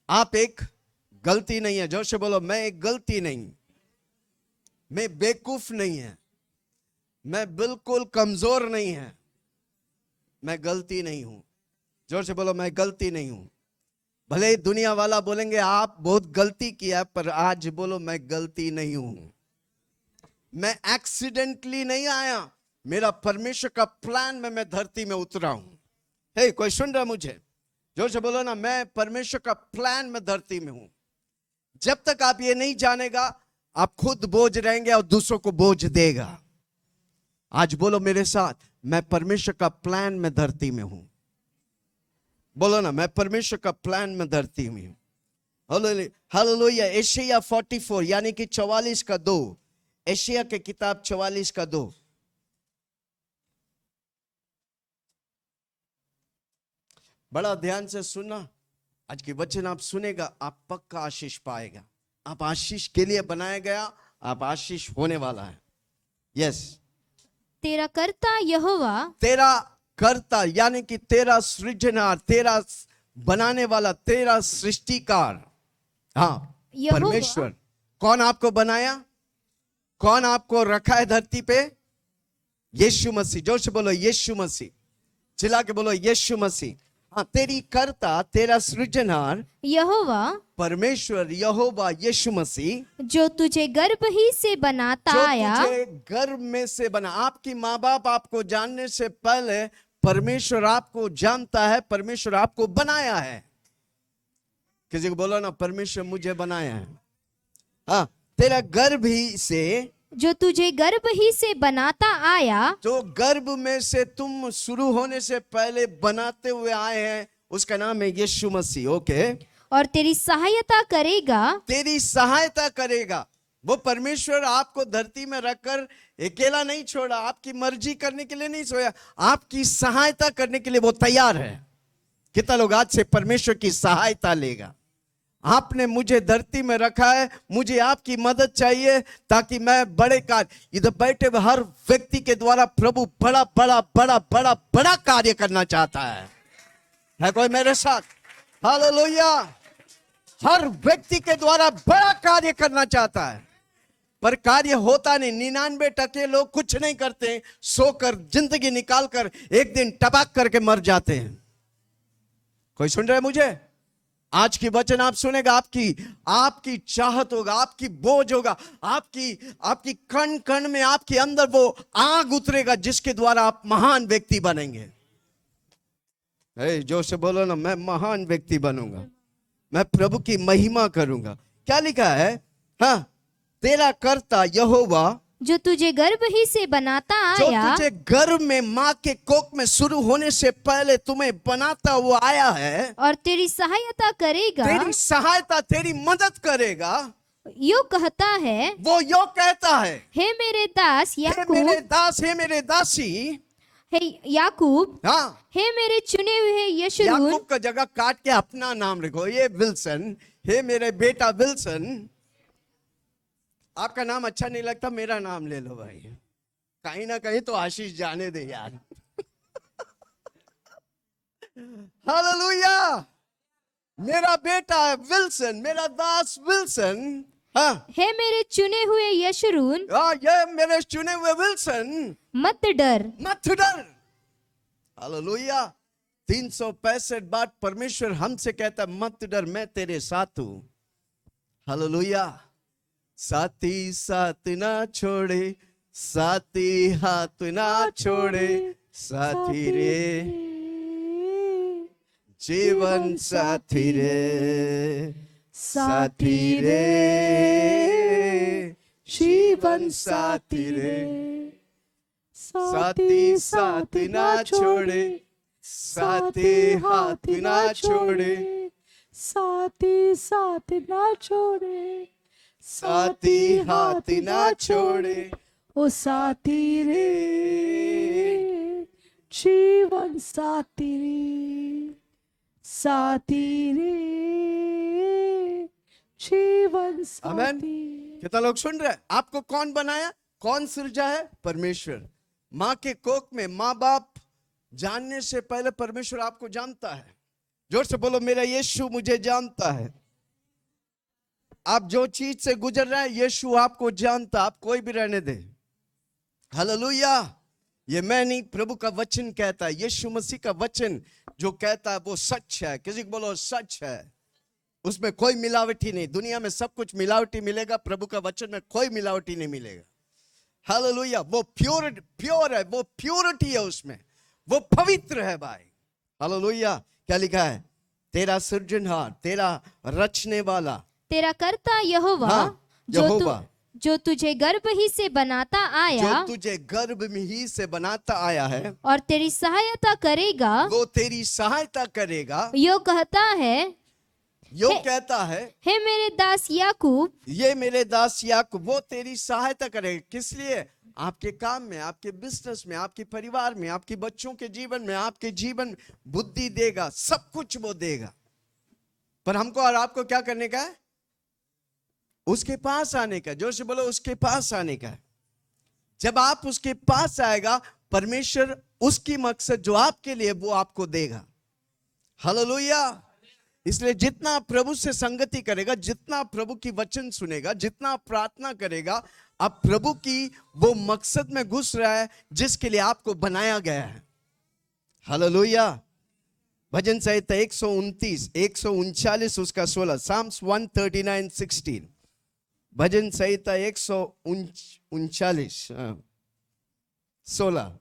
आप एक गलती नहीं है। जोर से बोलो, मैं एक गलती नहीं, मैं बेवकूफ नहीं है, मैं बिल्कुल कमजोर नहीं है, मैं गलती नहीं हूं। जोर से बोलो, मैं गलती नहीं हूं। भले दुनिया वाला बोलेंगे आप बहुत गलती किया, पर आज बोलो मैं गलती नहीं हूं। मैं एक्सीडेंटली नहीं आया, मेरा परमेश्वर का प्लान में मैं धरती में उतरा हूं। हे, कोई सुन रहा मुझे? जोर से बोलो ना, मैं परमेश्वर का प्लान में धरती में हूं। जब तक आप ये नहीं जानेगा, आप खुद बोझ रहेंगे और दूसरों को बोझ देगा। आज बोलो मेरे साथ, मैं परमेश्वर का प्लान में धरती में हूं। बोलो ना, मैं परमेश्वर का प्लान में धरती में हूं। हालेलुया। एशिया 44 यानी कि 44 का 2, एशिया के किताब 44 का 2। बड़ा ध्यान से सुनना, आज की वचन आप सुनेगा, आप पक्का आशीष पाएगा। आप आशीष के लिए बनाया गया, आप आशीष होने वाला है। यस। तेरा कर्ता यहोवा, तेरा कर्ता यानी कि तेरा सृजनहार, तेरा बनाने वाला, तेरा सृष्टिकार, हाँ परमेश्वर। कौन आपको बनाया? कौन आपको रखा है धरती पे? यीशु मसीह। जोर से बोलो यीशु मसीह, चिल्ला के बोलो यीशु मसीह। हाँ, तेरी कर्ता, तेरा सृजनहार यहोवा, परमेश्वर यहोवा यीशु मसीह, जो तुझे गर्भ ही से बनाता आया, जो तुझे गर्भ में से बना। आपकी माँ बाप आपको जानने से पहले परमेश्वर आपको जानता है, परमेश्वर आपको बनाया है। किसी को बोलो ना, परमेश्वर मुझे बनाया है। हाँ, तेरा गर्भ ही से, जो तुझे गर्भ ही से बनाता आया, जो गर्भ में से तुम शुरू होने से पहले बनाते हुए आए हैं, उसका नाम है यीशु मसीह। ओके। और तेरी सहायता करेगा, तेरी सहायता करेगा। वो परमेश्वर आपको धरती में रखकर अकेला नहीं छोड़ा, आपकी मर्जी करने के लिए नहीं सोया, आपकी सहायता करने के लिए वो तैयार है। कितना लोग आज से परमेश्वर की सहायता लेगा? आपने मुझे धरती में रखा है, मुझे आपकी मदद चाहिए ताकि मैं बड़े कार्य, इधर बैठे हुए हर व्यक्ति के द्वारा प्रभु बड़ा बड़ा बड़ा बड़ा बड़ा कार्य करना चाहता है कोई मेरे साथ? हालेलुया। हर व्यक्ति के द्वारा बड़ा कार्य करना चाहता है, पर कार्य होता नहीं। 99% लोग कुछ नहीं करते, सोकर जिंदगी निकालकर एक दिन टपक करके मर जाते हैं। कोई सुन रहे हैं मुझे? आज की वचन आप सुनेगा, आपकी चाहत होगा, आपकी बोझ होगा, आपकी कण कण में, आपके अंदर वो आग उतरेगा जिसके द्वारा आप महान व्यक्ति बनेंगे। जोर से बोलो ना, मैं महान व्यक्ति बनूंगा, मैं प्रभु की महिमा करूंगा। क्या लिखा है? हाँ, तेरा कर्ता यहोवा, जो तुझे गर्भ ही से बनाता जो आया, तुझे गर्भ में माँ के कोख में शुरू होने से पहले तुम्हें बनाता हुआ आया है, और तेरी सहायता करेगा, तेरी सहायता, तेरी मदद करेगा। यो कहता है, वो यो कहता है, हे मेरे दास हे याकूब, मेरे दास, हे मेरे दासी, हे याकूब, हाँ, हे मेरे चुने हुए यशूरून। याकूब का जगह काट के अपना नाम रखो, ये विल्सन, हे मेरे बेटा विल्सन। आपका नाम अच्छा नहीं लगता, मेरा नाम ले लो भाई, कहीं ना कहीं तो आशीष जाने दे यार। हालेलुया। मेरा बेटा है विल्सन, मेरा दास विल्सन। हाँ, हे मेरे चुने हुए यशूरून, ये मेरे चुने हुए विल्सन, मत डर, मत डर। हालेलुया। 365 बार परमेश्वर हमसे कहता है, मत डर, मैं तेरे साथ हूं। हालेलुया। साथी साथ ना छोड़े, साथी हाथ ना छोड़े, साथी रे, जीवन साथी रे, साथी रे, जीवन साथी रे, साथी साथ ना छोड़े, साथी हाथ ना छोड़े, साथी साथ ना छोड़े, साथी हाथ ना छोड़े, ओ साथी रे, जीवन साथी रे, साथी रे, जीवन आमेन। साथी। कितना लोग सुन रहे हैं? आपको कौन बनाया, कौन सृजा है? परमेश्वर। माँ के कोख में माँ बाप जानने से पहले परमेश्वर आपको जानता है। जोर से बोलो, मेरा यीशु मुझे जानता है। आप जो चीज से गुजर रहे हैं यीशु आपको जानता, आप कोई भी रहने दे। हालेलुया। ये मैं नहीं, प्रभु का वचन कहता है, यीशु मसीह का वचन जो कहता है वो सच है। किसी को बोलो सच है, उसमें कोई मिलावटी नहीं। दुनिया में सब कुछ मिलावटी मिलेगा, प्रभु का वचन में कोई मिलावटी नहीं मिलेगा। हालेलुया। वो प्योर है, वो प्योरिटी है उसमें, वो पवित्र है भाई। हालेलुया। क्या लिखा है? तेरा सृजनहार, तेरा रचने वाला, तेरा कर्ता यहोवा, हाँ, यहोवा, जो तुझे गर्भ ही से बनाता आया, जो तुझे गर्भ में ही से बनाता आया है, और तेरी सहायता करेगा, वो तेरी सहायता करेगा। यो कहता है, यो कहता है, हे मेरे दास याकूब, ये मेरे दास याकूब, वो तेरी सहायता करेगा। किस लिए? आपके काम में, आपके बिजनेस में, आपके परिवार में, आपके बच्चों के जीवन में, आपके जीवन बुद्धि देगा, सब कुछ वो देगा। पर हमको और आपको क्या करने का है? उसके पास आने का। जोर से बोलो, उसके पास आने का है। जब आप उसके पास आएगा, परमेश्वर उसकी मकसद जो आपके लिए वो आपको देगा। हालेलुया। इसलिए जितना प्रभु से संगति करेगा, जितना प्रभु की वचन सुनेगा, जितना प्रार्थना करेगा, अब प्रभु की वो मकसद में घुस रहा है जिसके लिए आपको बनाया गया है। हालेलुया। भजन संहिता 129, 139 उसका 16, Psalms 139:16। भजन संहिता 139, 16।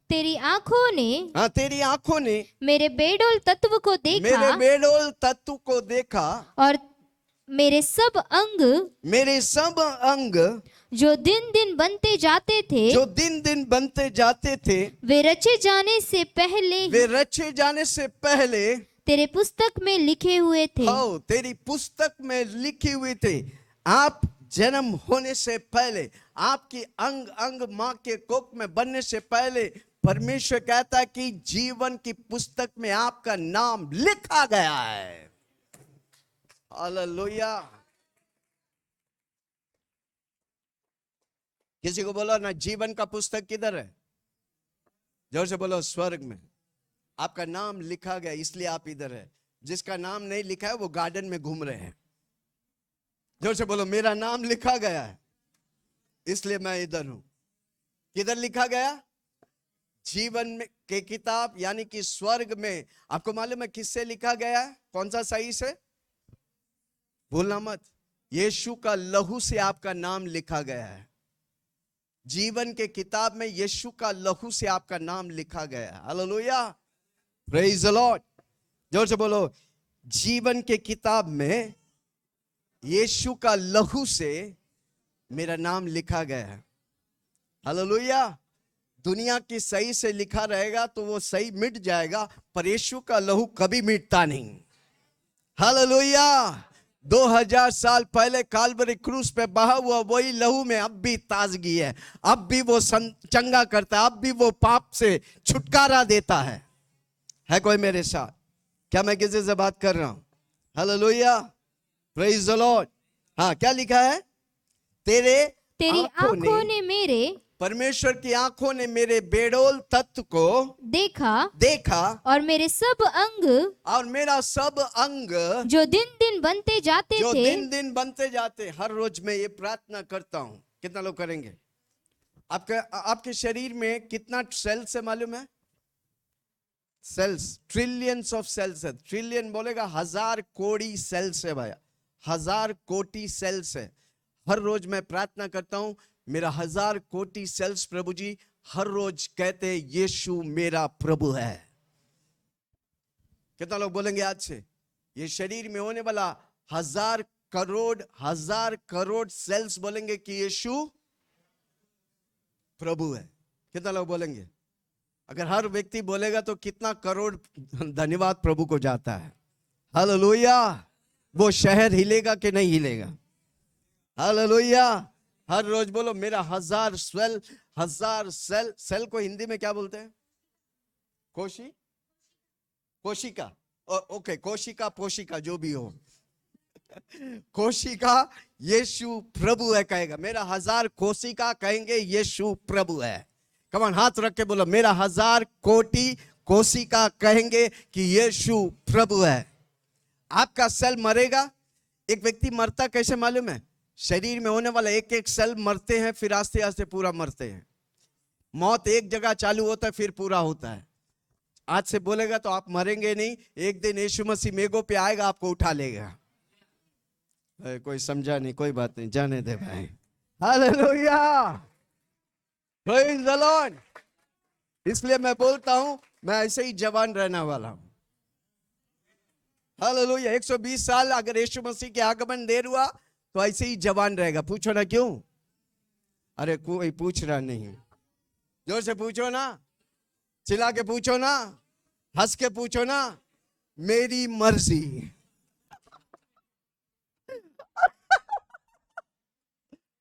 तेरी आंखों ने, हाँ, तेरी आंखों ने मेरे बेडोल तत्व को देखा, मेरे बेडोल तत्व को देखा, और मेरे सब अंग, मेरे सब अंग जो दिन दिन बनते जाते थे, जो दिन दिन बनते जाते थे, वे रचे जाने से पहले, वे रचे जाने से पहले तेरे पुस्तक में लिखे हुए थे। हो, तेरी पुस्तक में लिखे हुए थे। आप जन्म होने से पहले, आपकी अंग अंग मां के कोख में बनने से पहले, परमेश्वर कहता है कि जीवन की पुस्तक में आपका नाम लिखा गया है। हालेलुया। किसी को बोलो ना, जीवन का पुस्तक किधर है? जोर से बोलो, स्वर्ग में। आपका नाम लिखा गया, इसलिए आप इधर है। जिसका नाम नहीं लिखा है वो गार्डन में घूम रहे हैं। जोर से बोलो, मेरा नाम लिखा गया है, इसलिए मैं इधर हूं। किधर लिखा गया? जीवन में के किताब, यानी कि स्वर्ग में। आपको मालूम है किससे लिखा गया है? कौन सा सही से? भूलना मत, यीशु का लहू से आपका नाम लिखा गया है। जीवन के किताब में यीशु का लहू से आपका नाम लिखा गया है। Hallelujah, praise the Lord. जोर से बोलो, जीवन के किताब में यीशु का लहू से मेरा नाम लिखा गया है। हालेलुया। दुनिया की सही से लिखा रहेगा तो वो सही मिट जाएगा, पर यीशु का लहू कभी मिटता नहीं। हालेलुया। 2000 साल पहले काल्वरी क्रूस पे बहा हुआ वही लहू में अब भी ताजगी है, अब भी वो चंगा करता है, अब भी वो पाप से छुटकारा देता है। कोई मेरे साथ? क्या मैं किसी से बात कर रहा हूं? Hallelujah, praise the Lord. हाँ, क्या लिखा है? तेरी आंखों ने मेरे, परमेश्वर की आंखों ने मेरे बेडोल तत्व को देखा, और मेरे सब अंग, और मेरा सब अंग जो दिन दिन बनते जाते जो थे, दिन दिन बनते जाते। हर रोज मैं ये प्रार्थना करता हूं। कितना लोग करेंगे? आपके शरीर में कितना सेल्स है मालूम है? सेल्स, ट्रिलियंस ऑफ सेल्स है। ट्रिलियन बोलेगा 1000 कोटि सेल्स है भाई, 1000 कोटि सेल्स है। हर रोज मैं प्रार्थना करता हूं, मेरा 1000 कोटि सेल्स प्रभु जी हर रोज कहते हैं यीशु मेरा प्रभु है। कितना लोग बोलेंगे आज से ये शरीर में होने वाला 1000 करोड़ सेल्स बोलेंगे कि यीशु प्रभु है? कितना लोग बोलेंगे? अगर हर व्यक्ति बोलेगा तो कितना करोड़ धन्यवाद प्रभु को जाता है। हालेलुया। वो शहर हिलेगा कि नहीं हिलेगा? हालेलुया। हर रोज बोलो, मेरा 1000 सेल को हिंदी में क्या बोलते हैं? कोशिका। ओके, कोशिका पोशिका जो भी हो, कोशिका यीशु प्रभु है कहेगा। मेरा 1000 कोशिका कहेंगे यीशु प्रभु है। कमान हाथ रख के बोलो, मेरा 1000 कोटि कोशिका कहेंगे कि यीशु प्रभु है। आपका सेल मरेगा, एक व्यक्ति मरता कैसे मालूम है? शरीर में होने वाला एक एक सेल मरते हैं, फिर आस्ते आस्ते पूरा मरते हैं। मौत एक जगह चालू होता है, फिर पूरा होता है। आज से बोलेगा तो आप मरेंगे नहीं, एक दिन यीशु मसीह मेघों पे आएगा, आपको उठा लेगा। कोई समझा नहीं, कोई बात नहीं, जाने दे भाई। Hallelujah, praise the Lord. इसलिए मैं बोलता हूं, मैं ऐसे ही जवान रहने वाला हूं। हालेलुया। 120 साल अगर यीशु मसीह के आगमन देर हुआ तो ऐसे ही जवान रहेगा। पूछो ना क्यों? अरे कोई पूछ रहा नहीं। जोर से पूछो ना, चिल्ला के पूछो ना, हंस के पूछो ना, मेरी मर्जी।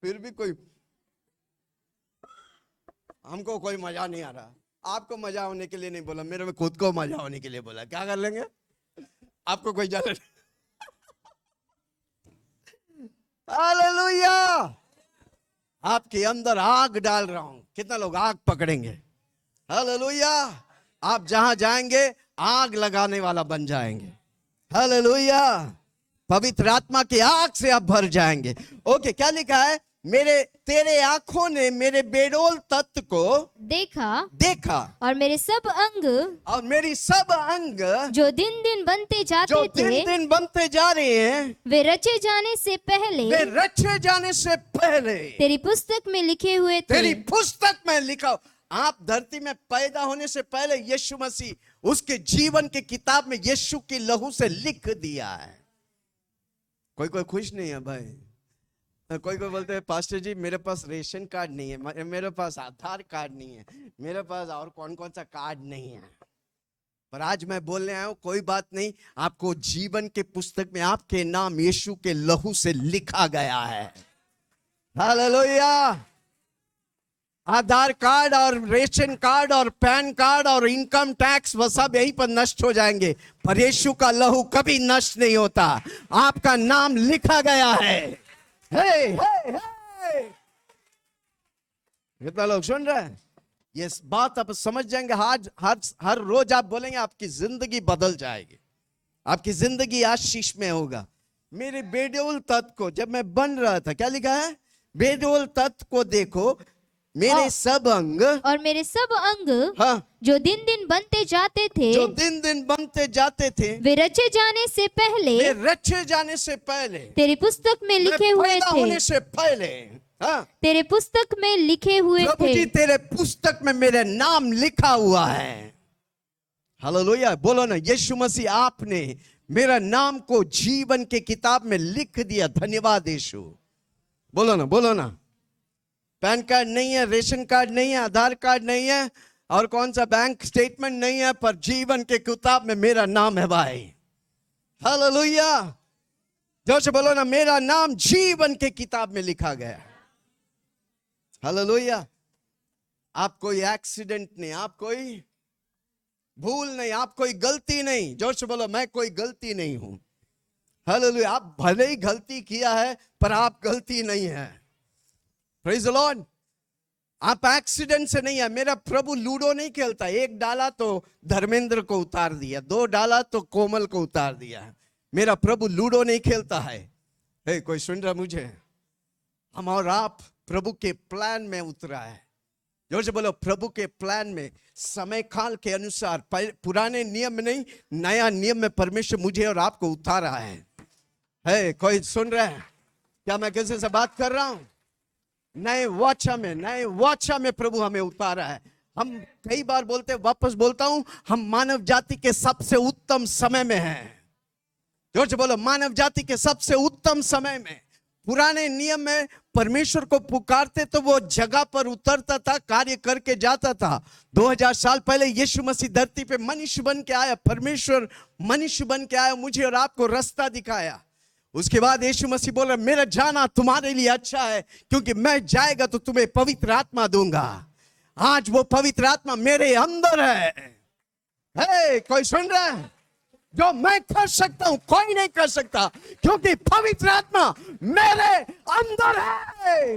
फिर भी कोई, हमको कोई मजा नहीं आ रहा। आपको मजा होने के लिए नहीं बोला, मेरे में खुद को मजा होने के लिए बोला। क्या कर लेंगे? आपको कोई जाने। हालेलुया। आपके अंदर आग डाल रहा हूं। कितना लोग आग पकड़ेंगे? हालेलुया। आप जहां जाएंगे आग लगाने वाला बन जाएंगे। हालेलुया। पवित्र आत्मा की आग से आप भर जाएंगे। ओके, क्या लिखा है? तेरे आंखों ने मेरे बेडोल तत्व को देखा और मेरे सब अंग और मेरी सब अंग जो दिन दिन बनते जाते जो थे, दिन दिन बनते जा रहे हैं, वे रचे जाने से पहले तेरी पुस्तक में लिखे हुए थे। तेरी पुस्तक में लिखा। आप धरती में पैदा होने से पहले यीशु मसीह उसके जीवन के किताब में यीशु की लहू से लिख दिया है। कोई खुश नहीं है भाई। कोई बोलते हैं पास्टर जी मेरे पास रेशन कार्ड नहीं है, मेरे पास आधार कार्ड नहीं है, मेरे पास और कौन कौन सा कार्ड नहीं है। पर आज मैं बोलने आया हूं, कोई बात नहीं, आपको जीवन के पुस्तक में आपके नाम यीशु के लहू से लिखा गया है। हालेलुया। आधार कार्ड और रेशन कार्ड और पैन कार्ड और इनकम टैक्स वो सब यहीं पर नष्ट हो जाएंगे, पर यीशु का लहू कभी नष्ट नहीं होता। आपका नाम लिखा गया है। हे कितना लोग सुन रहे हैं? ये बात आप समझ जाएंगे। आज हर रोज आप बोलेंगे, आपकी जिंदगी बदल जाएगी, आपकी जिंदगी आशीष में होगा। मेरे बेडोल तत्व को जब मैं बन रहा था, क्या लिखा है? बेडोल तत्व को देखो, मेरे सब अंग और मेरे सब अंग हाँ, जो दिन दिन बनते जाते थे, वे रचे जाने से पहले तेरी पुस्तक में लिखे हुए पैदा थे। होने से पहले हाँ, तेरे पुस्तक में लिखे हुए प्रभु थे। जी तेरे पुस्तक में मेरा नाम लिखा हुआ है। हालेलुया। बोलो ना, यीशु मसीह आपने मेरा नाम को जीवन के किताब में लिख दिया। धन्यवाद यीशु। बोलो ना। पैन कार्ड नहीं है, रेशन कार्ड नहीं है, आधार कार्ड नहीं है, और कौन सा बैंक स्टेटमेंट नहीं है, पर जीवन के किताब में मेरा नाम है भाई। हालेलुया। जोर से बोलो ना, मेरा नाम जीवन के किताब में लिखा गया। हालेलुया। आप कोई एक्सीडेंट नहीं, आप कोई भूल नहीं, आप कोई गलती नहीं। जोर से बोलो, मैं कोई गलती नहीं हूं। हालेलुया। आप भले ही गलती किया है, पर आप गलती नहीं है। Praise the Lord. आप एक्सीडेंट से नहीं है। मेरा प्रभु लूडो नहीं खेलता। एक डाला तो धर्मेंद्र को उतार दिया, दो डाला तो कोमल को उतार दिया। मेरा प्रभु लूडो नहीं खेलता है। कोई सुन रहा मुझे? हम और आप प्रभु के प्लान में उतरा है। जोर से बोलो, प्रभु के प्लान में, समय काल के अनुसार, पुराने नियम में नहीं, नया नियम में परमेश्वर मुझे और आपको उतारा है। कोई सुन रहा है? क्या मैं किसी से बात कर रहा हूं? नए वाचा में प्रभु हमें उतारा है। हम कई बार बोलते, वापस बोलता हूं, हम मानव जाति के सबसे उत्तम समय में हैं। जोर से बोलो, मानव जाति के सबसे उत्तम समय में। पुराने नियम में परमेश्वर को पुकारते तो वो जगह पर उतरता था, कार्य करके जाता था। 2000 साल पहले यीशु मसीह धरती पे मनुष्य बन के आया, परमेश्वर मनुष्य बन के आया, मुझे और आपको रास्ता दिखाया। उसके बाद यीशु मसीह बोल रहा, मेरा जाना तुम्हारे लिए अच्छा है, क्योंकि मैं जाएगा तो तुम्हें पवित्र आत्मा दूंगा। आज वो पवित्र आत्मा मेरे अंदर है। कोई सुन रहा है? जो मैं कर सकता हूं कोई नहीं कर सकता, क्योंकि पवित्र आत्मा मेरे अंदर है।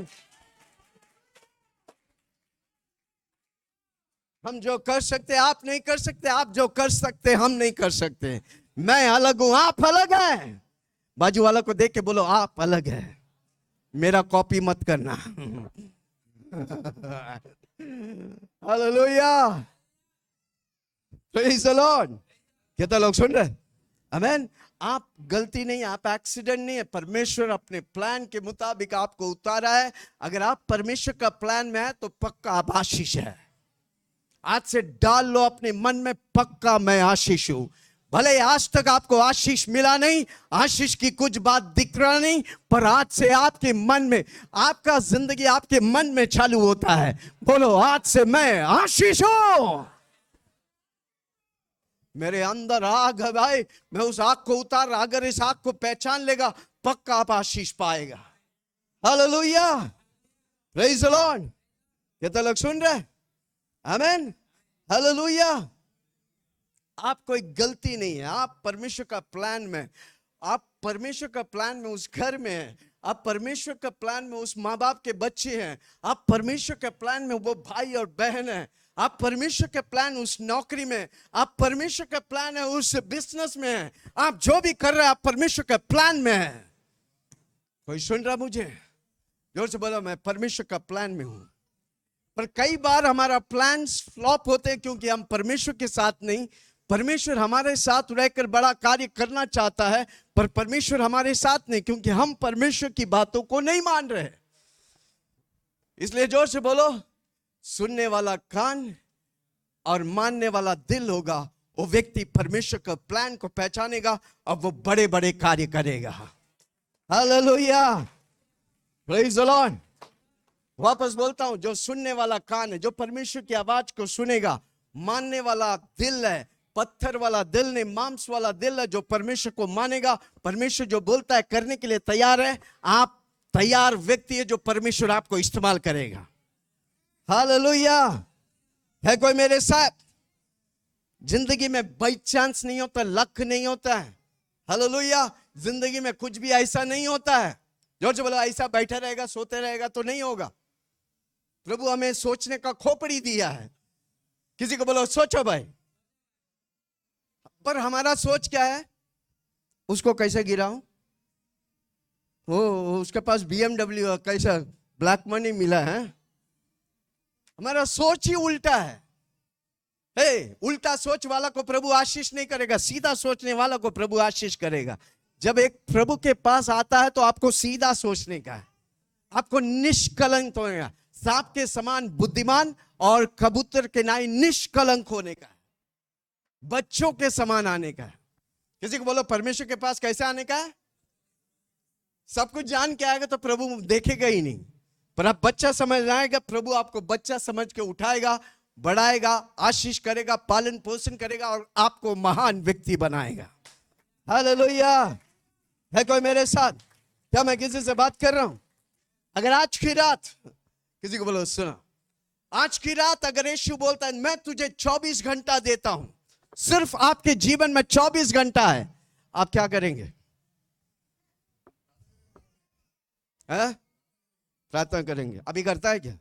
हम जो कर सकते आप नहीं कर सकते, आप जो कर सकते हम नहीं कर सकते। मैं अलग हूं, आप अलग हैं, बाजू वाला को देख के बोलो आप अलग है, मेरा कॉपी मत करना। Hallelujah, praise the Lord. कितना लोग सुन रहे? आमेन। आप गलती नहीं, आप एक्सीडेंट नहीं है, परमेश्वर अपने प्लान के मुताबिक आपको उतारा है। अगर आप परमेश्वर का प्लान में है तो पक्का आप आशीष है। आज से डाल लो अपने मन में, पक्का मैं आशीष हूं। भले आज तक आपको आशीष मिला नहीं, आशीष की कुछ बात दिख रहा नहीं, पर आज से आपके मन में, आपका जिंदगी आपके मन में चालू होता है। बोलो आज से मैं आशीष हूं। मेरे अंदर आग है भाई, मैं उस आग को उतार, अगर इस आग को पहचान लेगा पक्का आप आशीष पाएगा। Hallelujah, praise the Lord. कितना लोग सुन रहे? आमेन, हालेलुया। आप कोई गलती नहीं है, आप परमेश्वर का प्लान में, आप परमेश्वर का प्लान में उस घर में हैं, आप परमेश्वर का प्लान में उस माँ बाप के बच्चे हैं, आप परमेश्वर के प्लान में वो भाई और बहन है, आप परमेश्वर के प्लान उस नौकरी में, आप परमेश्वर का प्लान है उस बिजनेस में है, आप जो भी कर रहे हैं आप परमेश्वर के प्लान में है। कोई सुन रहा मुझे? जोर से बोलो मैं परमेश्वर का प्लान में हूं। पर कई बार हमारा प्लान्स फ्लॉप होते हैं क्योंकि हम परमेश्वर के साथ नहीं। परमेश्वर हमारे साथ रहकर बड़ा कार्य करना चाहता है, पर परमेश्वर हमारे साथ नहीं, क्योंकि हम परमेश्वर की बातों को नहीं मान रहे। इसलिए जोर से बोलो, सुनने वाला कान और मानने वाला दिल होगा, वो व्यक्ति परमेश्वर का प्लान को पहचानेगा और वो बड़े बड़े कार्य करेगा। Hallelujah, praise the Lord. वापस बोलता हूं, जो सुनने वाला कान है, जो परमेश्वर की आवाज को सुनेगा, मानने वाला दिल है, पत्थर वाला दिल नहीं, मांस वाला दिल है, जो परमेश्वर को मानेगा। परमेश्वर जो बोलता है करने के लिए तैयार है। आप तैयार व्यक्ति है जो परमेश्वर आपको इस्तेमाल करेगा। हालेलुया, है कोई मेरे साथ? जिंदगी में बाई चांस नहीं होता, लक नहीं होता है। हालेलुया, जिंदगी में कुछ भी ऐसा नहीं होता है। जोर से बोलो, ऐसा बैठा रहेगा सोते रहेगा तो नहीं होगा। प्रभु हमें सोचने का खोपड़ी दिया है। किसी को बोलो सोचो भाई, पर हमारा सोच क्या है? उसको कैसे गिराऊं, वो उसके पास BMW कैसा ब्लैक मनी मिला है। हमारा सोच ही उल्टा है। उल्टा सोच वाला को प्रभु आशीष नहीं करेगा, सीधा सोचने वाला को प्रभु आशीष करेगा। जब एक प्रभु के पास आता है तो आपको सीधा सोचने का है, आपको निष्कलंक होने का, सांप के समान बुद्धिमान और कबूतर के नाई निष्कलंक होने का है, बच्चों के समान आने का है। किसी को बोलो परमेश्वर के पास कैसे आने का है? सब कुछ जान के आएगा तो प्रभु देखेगा ही नहीं, पर आप बच्चा समझ आएगा, प्रभु आपको बच्चा समझ के उठाएगा, बढ़ाएगा, आशीष करेगा, पालन पोषण करेगा और आपको महान व्यक्ति बनाएगा। हालेलुया, है कोई मेरे साथ? क्या मैं किसी से बात कर रहा हूं? अगर आज की रात, किसी को बोलो सुनो, आज की रात अगर यीशु बोलता है मैं तुझे 24 घंटा देता हूं, सिर्फ आपके जीवन में 24 घंटा है, आप क्या करेंगे? प्रार्थना करेंगे। अभी करता है क्या?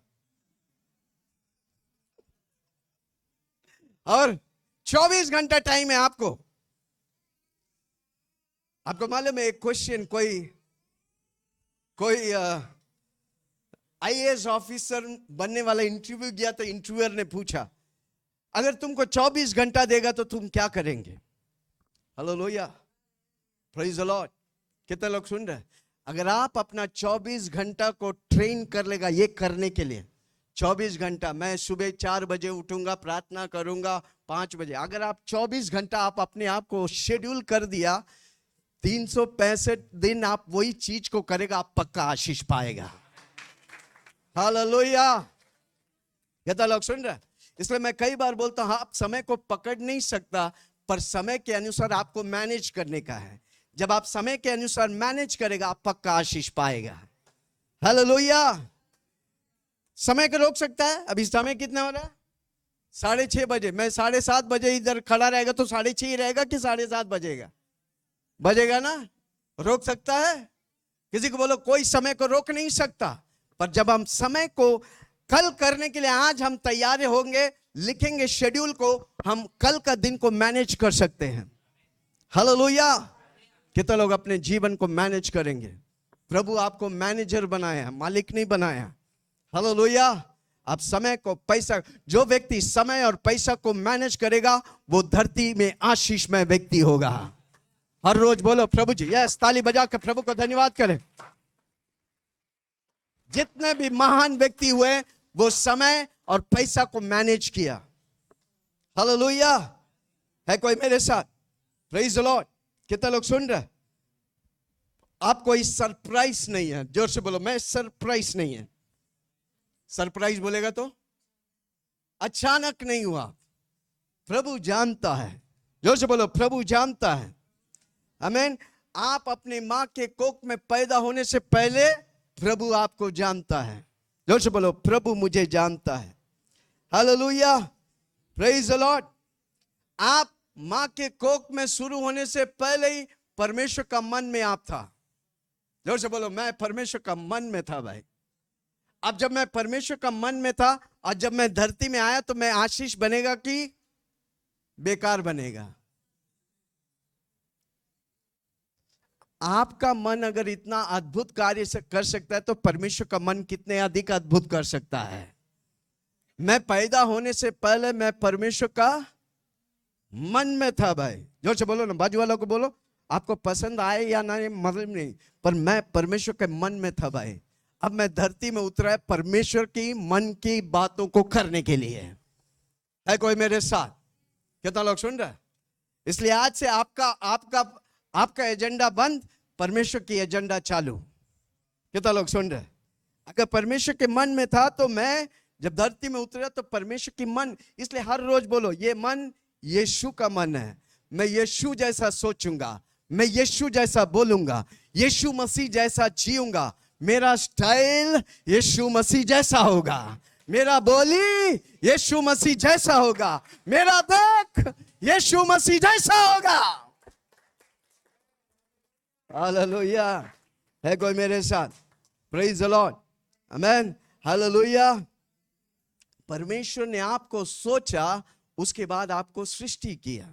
और 24 घंटा टाइम है आपको। आपको मालूम है, एक क्वेश्चन कोई IAS ऑफिसर बनने वाला इंटरव्यू गया तो इंटरव्यूअर ने पूछा, अगर तुमको 24 घंटा देगा तो तुम क्या करेंगे? Hallelujah, praise the Lord. कितने लोग सुन रहे हैं? अगर आप अपना 24 घंटा को ट्रेन कर लेगा ये करने के लिए, 24 घंटा, मैं सुबह 4 बजे उठूंगा, प्रार्थना करूंगा 5 बजे, अगर आप 24 घंटा आप अपने आप को शेड्यूल कर दिया, 365 दिन आप वही चीज को करेगा, आप पक्का आशीष पाएगा। हालेलुया, कितना लोग सुन रहे हैं? इसलिए मैं कई बार बोलता हूं, आप समय को पकड़ नहीं सकता, पर समय के अनुसार आपको मैनेज करने का है। जब आप समय के अनुसार मैनेज करेगा, आप पक्का आशीष पाएगा। हालेलुया, समय को रोक सकता है? अभी समय कितना हो रहा है? 6:30 बजे। मैं 7:30 बजे इधर खड़ा रहेगा तो 6:30 ही रहेगा कि 7:30 बजेगा? बजेगा ना? रोक सकता है? किसी को बोलो कोई समय को रोक नहीं सकता, पर जब हम समय को कल करने के लिए आज हम तैयार होंगे, लिखेंगे शेड्यूल को, हम कल का दिन को मैनेज कर सकते हैं। हालेलुया, कितने लोग अपने जीवन को मैनेज करेंगे? प्रभु आपको मैनेजर बनाया, मालिक नहीं बनाया। हालेलुया। आप समय को, पैसा, जो व्यक्ति समय और पैसा को मैनेज करेगा वो धरती में आशीषमय व्यक्ति होगा। हर रोज बोलो प्रभु जी, यस, ताली बजा कर प्रभु को धन्यवाद करें। जितने भी महान व्यक्ति हुए वो समय और पैसा को मैनेज किया। हालेलुया। है कोई मेरे साथ? Praise the Lord. कितने लोग सुन रहे? आप कोई सरप्राइज नहीं है। जोर से बोलो, मैं सरप्राइज नहीं है। सरप्राइज बोलेगा तो अचानक नहीं हुआ, प्रभु जानता है। जोर से बोलो, प्रभु जानता है। आमीन। आप अपने मां के कोख में पैदा होने से पहले प्रभु आपको जानता है। जोर से बोलो, प्रभु मुझे जानता है। हालेलुया। Praise the Lord. आप मां के कोख में शुरू होने से पहले ही परमेश्वर का मन में आप था। जोर से बोलो, मैं परमेश्वर का मन में था भाई। अब जब मैं परमेश्वर का मन में था और जब मैं धरती में आया तो मैं आशीष बनेगा कि बेकार बनेगा? आपका मन अगर इतना अद्भुत कार्य कर सकता है तो परमेश्वर का मन कितने अधिक अद्भुत कर सकता है। मैं पैदा होने से पहले मैं परमेश्वर का मन में था भाई। जोर से बोलो ना, बाजू वालों को बोलो, आपको पसंद आए या ना मतलब नहीं, पर मैं परमेश्वर के मन में था भाई। अब मैं धरती में उतरा है परमेश्वर की मन की बातों को करने के लिए। है कोई मेरे साथ? कितना लोग सुन रहे? इसलिए आज से आपका एजेंडा बंद, परमेश्वर की एजेंडा चालू। कितना लोग सुन रहे? अगर परमेश्वर के मन में था तो मैं जब धरती में उतरा तो परमेश्वर की मन, इसलिए हर रोज बोलो, ये मन यीशु का मन है। मैं यीशु जैसा सोचूंगा, मैं यीशु जैसा बोलूंगा, यीशु मसीह जैसा जीऊंगा। मेरा स्टाइल यीशु मसीह जैसा होगा, मेरा बोली यीशु मसीह जैसा होगा, मेरा देख यीशु मसीह जैसा होगा। हालेलुया। है कोई मेरे साथ? Praise the Lord. Amen. Hallelujah. परमेश्वर ने आपको सोचा, उसके बाद आपको सृष्टि किया।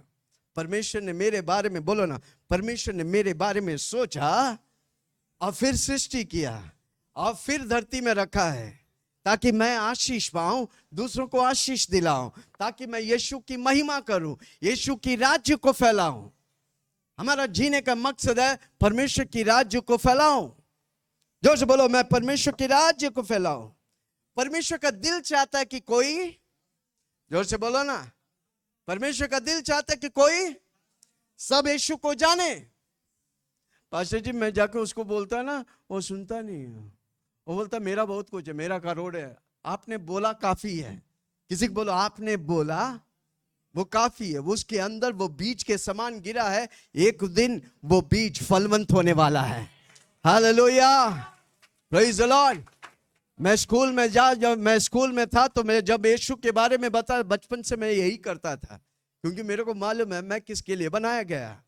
परमेश्वर ने मेरे बारे में, बोलो ना, परमेश्वर ने मेरे बारे में सोचा और फिर सृष्टि किया और फिर धरती में रखा है ताकि मैं आशीष पाऊं, दूसरों को आशीष दिलाऊं, ताकि मैं यीशु की महिमा करूं, यीशु की राज्य को फैलाऊं। हमारा जीने का मकसद है परमेश्वर की राज्य को फैलाऊं। जोर से बोलो, मैं परमेश्वर की राज्य को फैलाऊं। परमेश्वर का दिल चाहता है कि कोई, जोर से बोलो ना, परमेश्वर का दिल चाहता है कि कोई सब यीशु को जाने। पास्टर जी, मैं जाके उसको बोलता ना, वो सुनता नहीं है। वो बोलता मेरा बहुत कुछ है, मेरा करोड़ है। आपने बोला काफी है। किसी को बोलो, आपने बोला वो काफी है। वो उसके अंदर वो बीज के समान गिरा है, एक दिन वो बीज फलवंत होने वाला है। हालेलुया। Praise the Lord. मैं स्कूल में जब मैं स्कूल में था तो मैं जब यीशु के बारे में बता, बचपन से मैं यही करता था, क्योंकि मेरे को मालूम है मैं किसके लिए बनाया गया।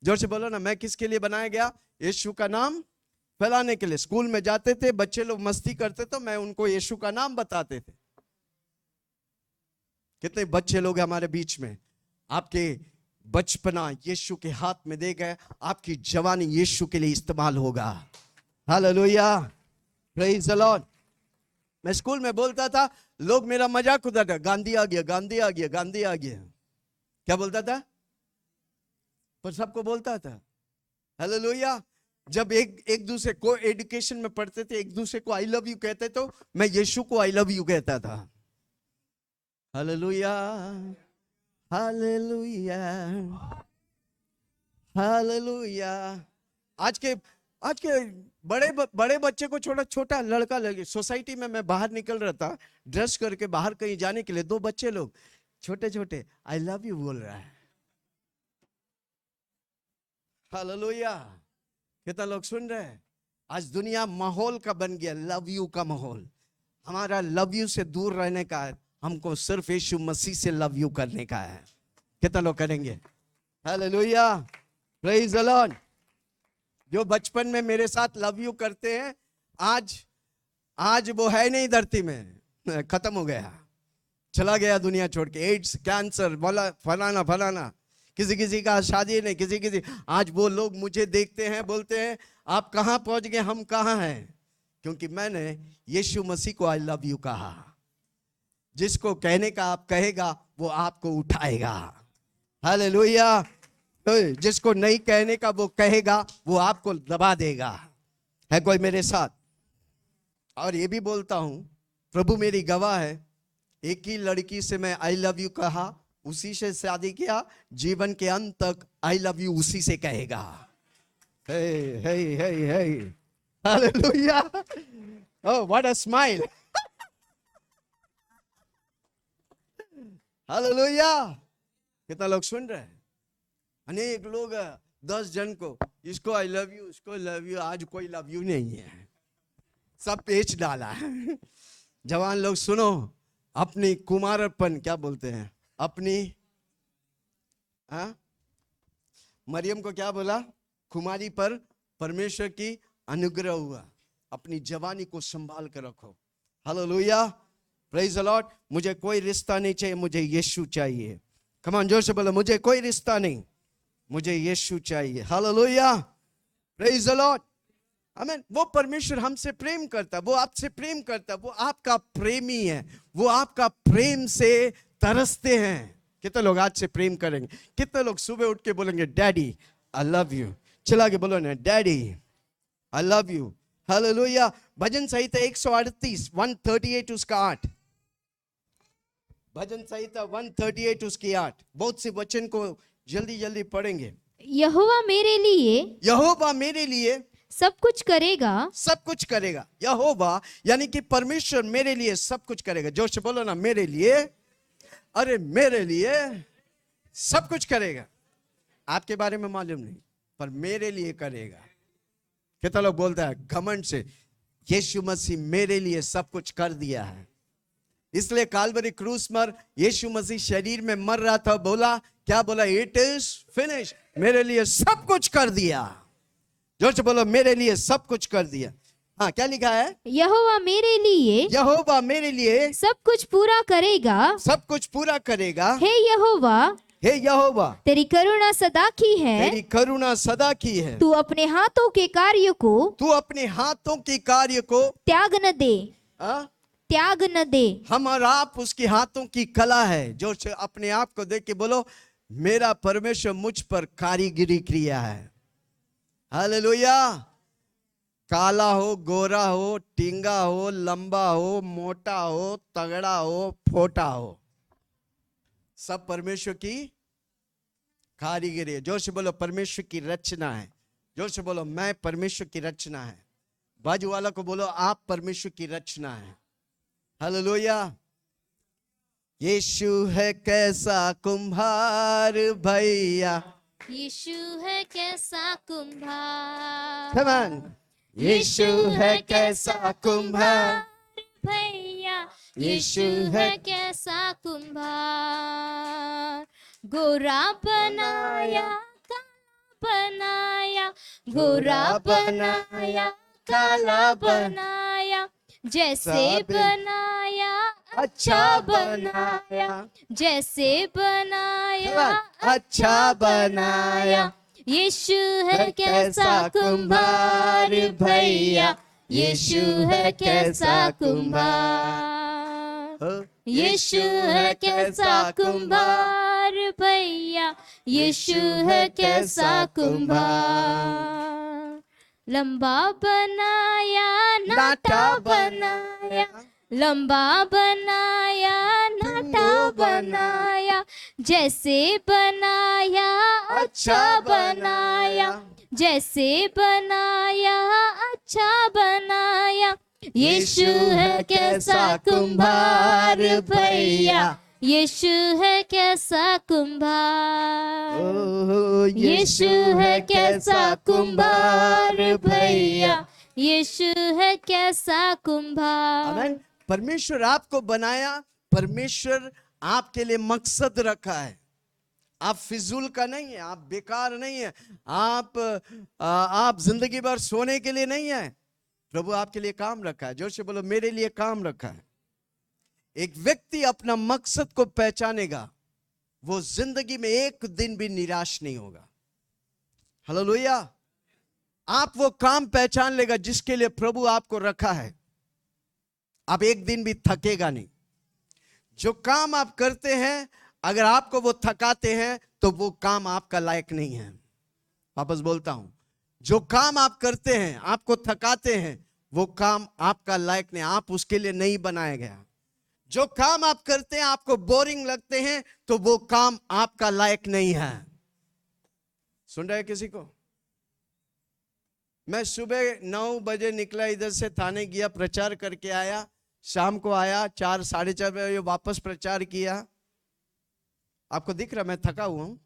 जोर से बोलो ना, मैं किसके लिए बनाया गया? यीशु का नाम फैलाने के लिए। स्कूल में जाते थे, बच्चे लोग मस्ती करते तो मैं उनको यीशु का नाम बताते थे। कितने बच्चे लोग हमारे बीच में, आपके बचपना यीशु के हाथ में दे गए, आपकी जवानी यीशु के लिए इस्तेमाल होगा। हालेलुया। Praise the Lord. मैं स्कूल में बोलता था, लोग मेरा मजाक उड़ाते, गांधी आ गया, गांधी आ गया, गांधी आ गया। क्या बोलता था? पर सबको बोलता था। हालेलुया। जब एक दूसरे को एजुकेशन में पढ़ते थे, एक दूसरे को आई लव यू कहते तो मैं यीशु को आई लव यू कहता था। हालेलुया। हालेलुया। हालेलुया। आज के बड़े बच्चे को छोटा लड़का लगे। सोसाइटी में मैं बाहर निकल रहा था ड्रेस करके, बाहर कहीं जाने के लिए, दो बच्चे लोग छोटे आई लव यू बोल रहा है। हालेलुया। कितना लोग सुन रहे हैं? आज दुनिया माहौल का बन गया, लव यू का माहौल। हमारा लव यू से दूर रहने का है, हमको सिर्फ यीशु मसीह से लव यू करने का है। कितना लोग करेंगे? हालेलुया। Praise the Lord. जो बचपन में मेरे साथ लव यू करते हैं, आज वो है नहीं धरती में, खत्म हो गया, चला गया दुनिया छोड़ के। एड्स, कैंसर, बोला फलाना फलाना। किसी किसी का शादी नहीं, किसी किसी। आज वो लोग मुझे देखते हैं, बोलते हैं आप कहाँ पहुंच गए, हम कहाँ हैं, क्योंकि मैंने यीशु मसीह को आई लव यू कहा। जिसको कहने का आप कहेगा वो आपको उठाएगा। हालेलुया। तो जिसको नहीं कहने का वो कहेगा वो आपको दबा देगा। है कोई मेरे साथ? और ये भी बोलता हूं, प्रभु मेरी गवाह है, एक ही लड़की से मैं आई लव यू कहा, उसी से शादी किया, जीवन के अंत तक आई लव यू उसी से कहेगा। हे हे हे हे hallelujah. Oh what a smile. Hallelujah. कितना लोग सुन रहे हैं? अनेक लोग 10 जन को इसको आई लव यू, उसको लव यू। आज कोई लव यू नहीं है, सब पेच डाला है। जवान लोग सुनो, अपनी कुमारपन क्या बोलते हैं, अपनी मरियम को क्या बोला, कुमारी पर परमेश्वर की अनुग्रह हुआ। अपनी जवानी को संभाल कर रखो। Hallelujah, praise the Lord. मुझे कोई रिश्ता नहीं चाहिए, मुझे यीशु चाहिए। कम ऑन, जोर से बोलो, मुझे कोई रिश्ता नहीं, मुझे यीशु चाहिए। हालेलुया, प्रेज द लॉर्ड, आमीन। वो परमेश्वर हमसे प्रेम करता है, वो आपसे प्रेम करता है, वो आपका प्रेमी है, वो आपका प्रेम से तरसते हैं। कितने लोग आज से प्रेम करेंगे? कितने लोग सुबह उठ के बोलेंगे डैडी आई लव यू? चला के बोलो ना, daddy I love you. Hallelujah. भजन संहिता 138 138 उसका 8। भजन संहिता 138 उसकी 8। बहुत से वचन को जल्दी जल्दी पढ़ेंगे। यहोवा मेरे लिए यहोवा मेरे लिए सब कुछ करेगा। सब कुछ करेगा। यहोवा यानी कि परमेश्वर मेरे लिए सब कुछ करेगा। जोर से बोलो ना, मेरे लिए, अरे मेरे लिए सब कुछ करेगा। आपके बारे में मालूम नहीं, पर मेरे लिए करेगा। कितना लोग बोलता है घमंड से, यीशु मसीह मेरे लिए सब कुछ कर दिया है। इसलिए काल्वरी क्रूस पर यीशु मसीह शरीर में मर रहा था, बोला क्या बोला, इट इज फिनिश। मेरे लिए सब कुछ कर दिया। जोर से बोलो, मेरे लिए सब कुछ कर दिया। हाँ, क्या लिखा है? यहोवा मेरे लिए यहोवा मेरे लिए सब कुछ पूरा करेगा। सब कुछ पूरा करेगा। हे यहोवा, हे यहोवा, तेरी करुणा सदा की है। तेरी करुणा सदा की है। तू अपने हाथों के कार्य को तू अपने हाथों की कार्य को त्याग न दे। हाँ? त्याग न दे। हम और आप उसके हाथों की कला है। जो अपने आप को देख के बोलो, मेरा परमेश्वर मुझ पर कारीगिरी किया है। हालेलुया। काला हो, गोरा हो, टींगा हो, लंबा हो, मोटा हो, तगड़ा हो, फोटा हो, सब परमेश्वर की कारीगरी है। जोर से बोलो, परमेश्वर की रचना है। जोर से बोलो, मैं परमेश्वर की रचना है। बाजू वाला को बोलो, आप परमेश्वर की रचना है। हालेलुया। यीशु है कैसा कुम्हार भैया, यीशु है कैसा कुम्हार। Come on. यीशु है कैसा कुम्हार भैया, यीशु यीशु है है कैसा कुम्हार। गोरा बनाया, काला बनाया, गोरा बनाया, काला बनाया, जैसे बनाया अच्छा बनाया, जैसे बनाया अच्छा बनाया। यीशु है कैसा कुम्हार भैया, यीशु है कैसा कुम्हार। यीशु है कैसा कुम्हार भैया, यीशु है कैसा कुम्हार। लंबा बनाया, नाटा बनाया, लंबा बनाया, नाटा बनाया, जैसे बनाया अच्छा बनाया, जैसे बनाया अच्छा बनाया। यीशु है कैसा कुम्हार भैया, यीशु है कैसा कुम्हार। यीशु है कैसा कुम्हार भैया, यीशु है कैसा कुम्हार। आमीन। परमेश्वर आपको बनाया, परमेश्वर आपके लिए मकसद रखा है। आप फिजूल का नहीं है, आप बेकार नहीं है, आप जिंदगी भर सोने के लिए नहीं है। प्रभु आपके लिए काम रखा है। जोर से बोलो, मेरे लिए काम रखा है। एक व्यक्ति अपना मकसद को पहचानेगा, वो जिंदगी में एक दिन भी निराश नहीं होगा। हालेलुया। आप वो काम पहचान लेगा जिसके लिए प्रभु आपको रखा है, आप एक दिन भी थकेगा नहीं। जो काम आप करते हैं अगर आपको वो थकाते हैं तो वो काम आपका लायक नहीं है। वापस बोलता हूं, जो काम आप करते हैं आपको थकाते हैं वो काम आपका लायक नहीं, आप उसके लिए नहीं बनाया गया। जो काम आप करते हैं आपको बोरिंग लगते हैं तो वो काम आपका लायक नहीं है। सुन रहे किसी को? मैं सुबह 9 बजे निकला, इधर से थाने गया, प्रचार करके आया, शाम को आया 4 साढ़े 4 बजे वापस प्रचार किया। आपको दिख रहा मैं थका हुआ हूं?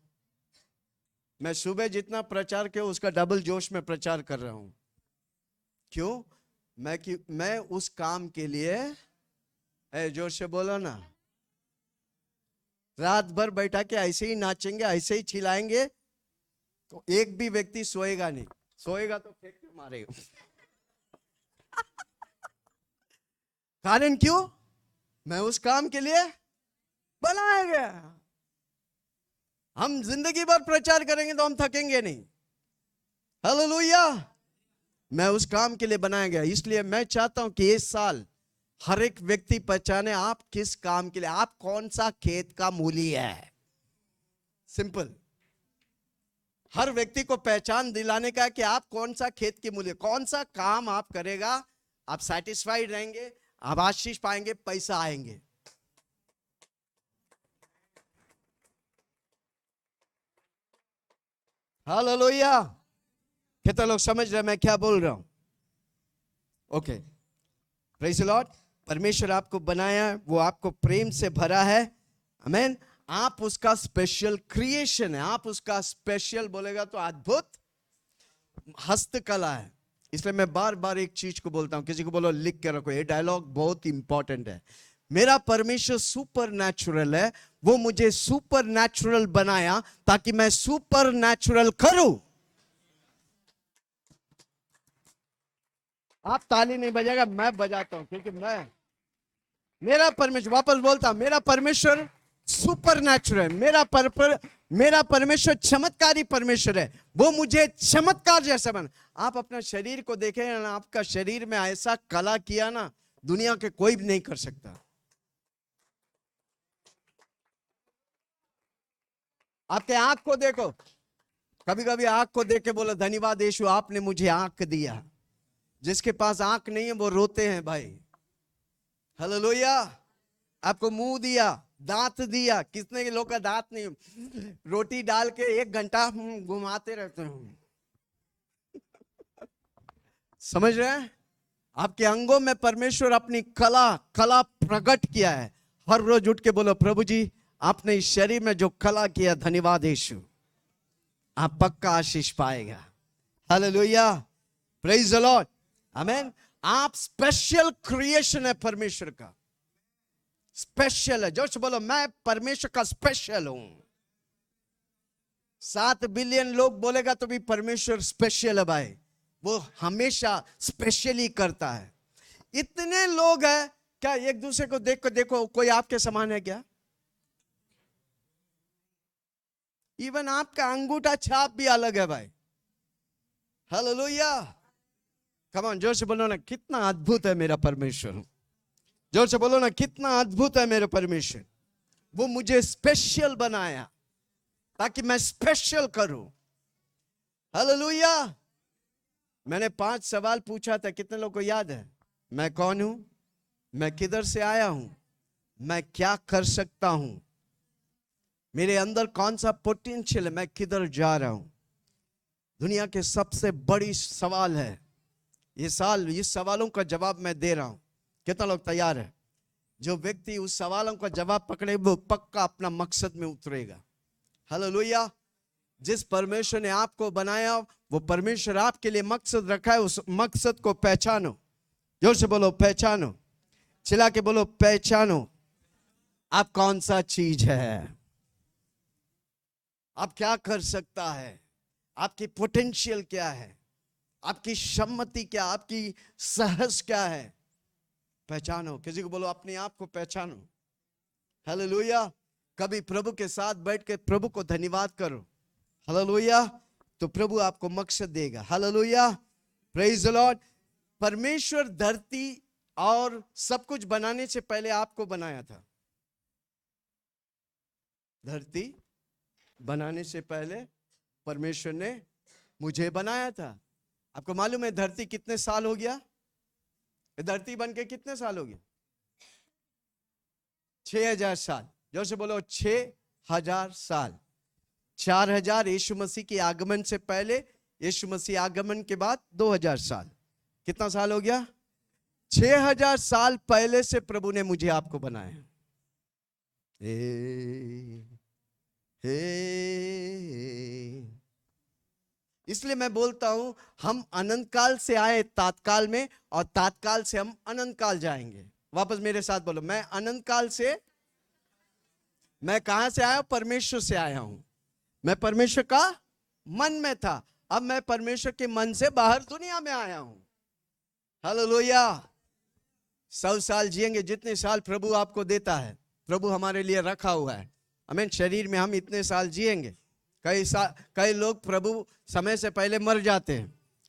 मैं सुबह जितना प्रचार किया उसका डबल जोश में प्रचार कर रहा हूं। क्यों? मैं उस काम के लिए, जोर से बोलो ना, रात भर बैठा के ऐसे ही नाचेंगे, ऐसे ही चिल्लाएंगे तो एक भी व्यक्ति सोएगा नहीं। सोएगा तो फेंक के मारेगा। कारण क्यों? मैं उस काम के लिए बनाया गया। हम जिंदगी भर प्रचार करेंगे तो हम थकेंगे नहीं। हालेलुया। मैं उस काम के लिए बनाया गया। इसलिए मैं चाहता हूं कि इस साल हर एक व्यक्ति पहचाने आप किस काम के लिए, आप कौन सा खेत का मूली है। सिंपल। हर व्यक्ति को पहचान दिलाने का कि आप कौन सा खेत की मूली, कौन सा काम आप करेगा, आप सेटिस्फाइड रहेंगे, आप आशीष पाएंगे, पैसा आएंगे। हालेलुया। कितने लोग समझ रहे मैं क्या बोल रहा हूं? Okay, praise the Lord. परमेश्वर आपको बनाया, वो आपको प्रेम से भरा है। आमीन। आप उसका स्पेशल क्रिएशन है, आप उसका स्पेशल बोलेगा तो अद्भुत हस्तकला है। इसलिए मैं बार बार एक चीज को बोलता हूं, किसी को बोलो लिख के रखो, ये डायलॉग बहुत इंपॉर्टेंट है। मेरा परमेश्वर सुपर नेचुरल है, वो मुझे सुपर नेचुरल बनाया ताकि मैं सुपर नेचुरल करूं। आप ताली नहीं बजाएगा, मैं बजाता हूं, क्योंकि मेरा परमेश्वर, वापस बोलता हूं, मेरा परमेश्वर सुपर नेचुरल, मेरा परमेश्वर चमत्कारी परमेश्वर है। वो मुझे चमत्कार जैसा बना। आप अपना शरीर को देखें, आपका शरीर में ऐसा कला किया ना, दुनिया के कोई भी नहीं कर सकता। आपके आंख को देखो, कभी कभी आंख को देख के बोलो धन्यवाद यीशु, आपने मुझे आंख दिया। जिसके पास आंख नहीं है वो रोते हैं भाई। हालेलुया। आपको मुंह दिया, दांत दिया, कितने के लोग का दांत नहीं, रोटी डाल के 1 घंटा घुमाते रहते हैं। समझ रहे हैं? आपके अंगों में परमेश्वर अपनी कला प्रकट किया है। हर रोज उठ के बोलो प्रभु जी, आपने इस शरीर में जो कला किया, धन्यवाद यीशु, आप पक्का आशीष पाएगा। हालेलुया। Praise the Lord. आमीन। आप स्पेशल क्रिएशन है परमेश्वर का, स्पेशल है। जोश बोलो मैं परमेश्वर का स्पेशल हूं। 7 बिलियन लोग बोलेगा तो भी परमेश्वर स्पेशल है भाई, वो हमेशा स्पेशली करता है। इतने लोग हैं, क्या एक दूसरे को देखो कोई आपके समान है क्या? इवन आपका अंगूठा छाप भी अलग है भाई। हालेलुया। कम ऑन, जोर से बोलो ना, कितना अद्भुत है मेरा परमेश्वर। जोर से बोलो ना, कितना अद्भुत है मेरा परमेश्वर। वो मुझे स्पेशल बनाया ताकि मैं स्पेशल करूं। हालेलुया। मैंने 5 सवाल पूछा था, कितने लोगों को याद है? मैं कौन हूं, मैं किधर से आया हूं, मैं क्या कर सकता हूं, मेरे अंदर कौन सा पोटेंशियल है, मैं किधर जा रहा हूं। दुनिया के सबसे बड़ी सवाल है ये साल। इस सवालों का जवाब मैं दे रहा हूं। कितना लोग तैयार है? जो व्यक्ति उस सवालों का जवाब पकड़े वो पक्का अपना मकसद में उतरेगा। हालेलुया। जिस परमेश्वर ने आपको बनाया, वो परमेश्वर आपके लिए मकसद रखा है, उस मकसद को पहचानो। जोर से बोलो पहचानो, चिल्ला के बोलो पहचानो। आप कौन सा चीज है, आप क्या कर सकता है, आपकी पोटेंशियल क्या है, आपकी क्षमता क्या, आपकी साहस क्या है, पहचानो। किसी को बोलो अपने आप को पहचानो। हालेलुया। कभी प्रभु के साथ बैठ के प्रभु को धन्यवाद करो, हालेलुया, तो प्रभु आपको मकसद देगा। Hallelujah, praise the Lord. परमेश्वर धरती और सब कुछ बनाने से पहले आपको बनाया था। धरती बनाने से पहले परमेश्वर ने मुझे बनाया था। आपको मालूम है धरती कितने साल हो गया? धरती बन के कितने साल हो गया? 6000 साल। जोर से बोलो 6000 साल। 4000 यीशु मसीह के आगमन से पहले, यीशु मसीह आगमन के बाद 2000 साल। कितना साल हो गया? 6000 साल पहले से प्रभु ने मुझे आपको बनाया। इसलिए मैं बोलता हूं हम अनंत काल से आए तात्काल में, और तात्काल से हम अनंत काल जाएंगे। वापस मेरे साथ बोलो, मैं अनंत काल से, मैं कहां से आया? परमेश्वर से आया हूं। मैं परमेश्वर का मन में था, अब मैं परमेश्वर के मन से बाहर दुनिया में आया हूं। हालेलुया। 100 साल जिएंगे, जितने साल प्रभु आपको देता है, प्रभु हमारे लिए रखा हुआ है। आमीन। शरीर में हम इतने साल जिएंगे। कई लोग प्रभु समय से पहले मर जाते हैं।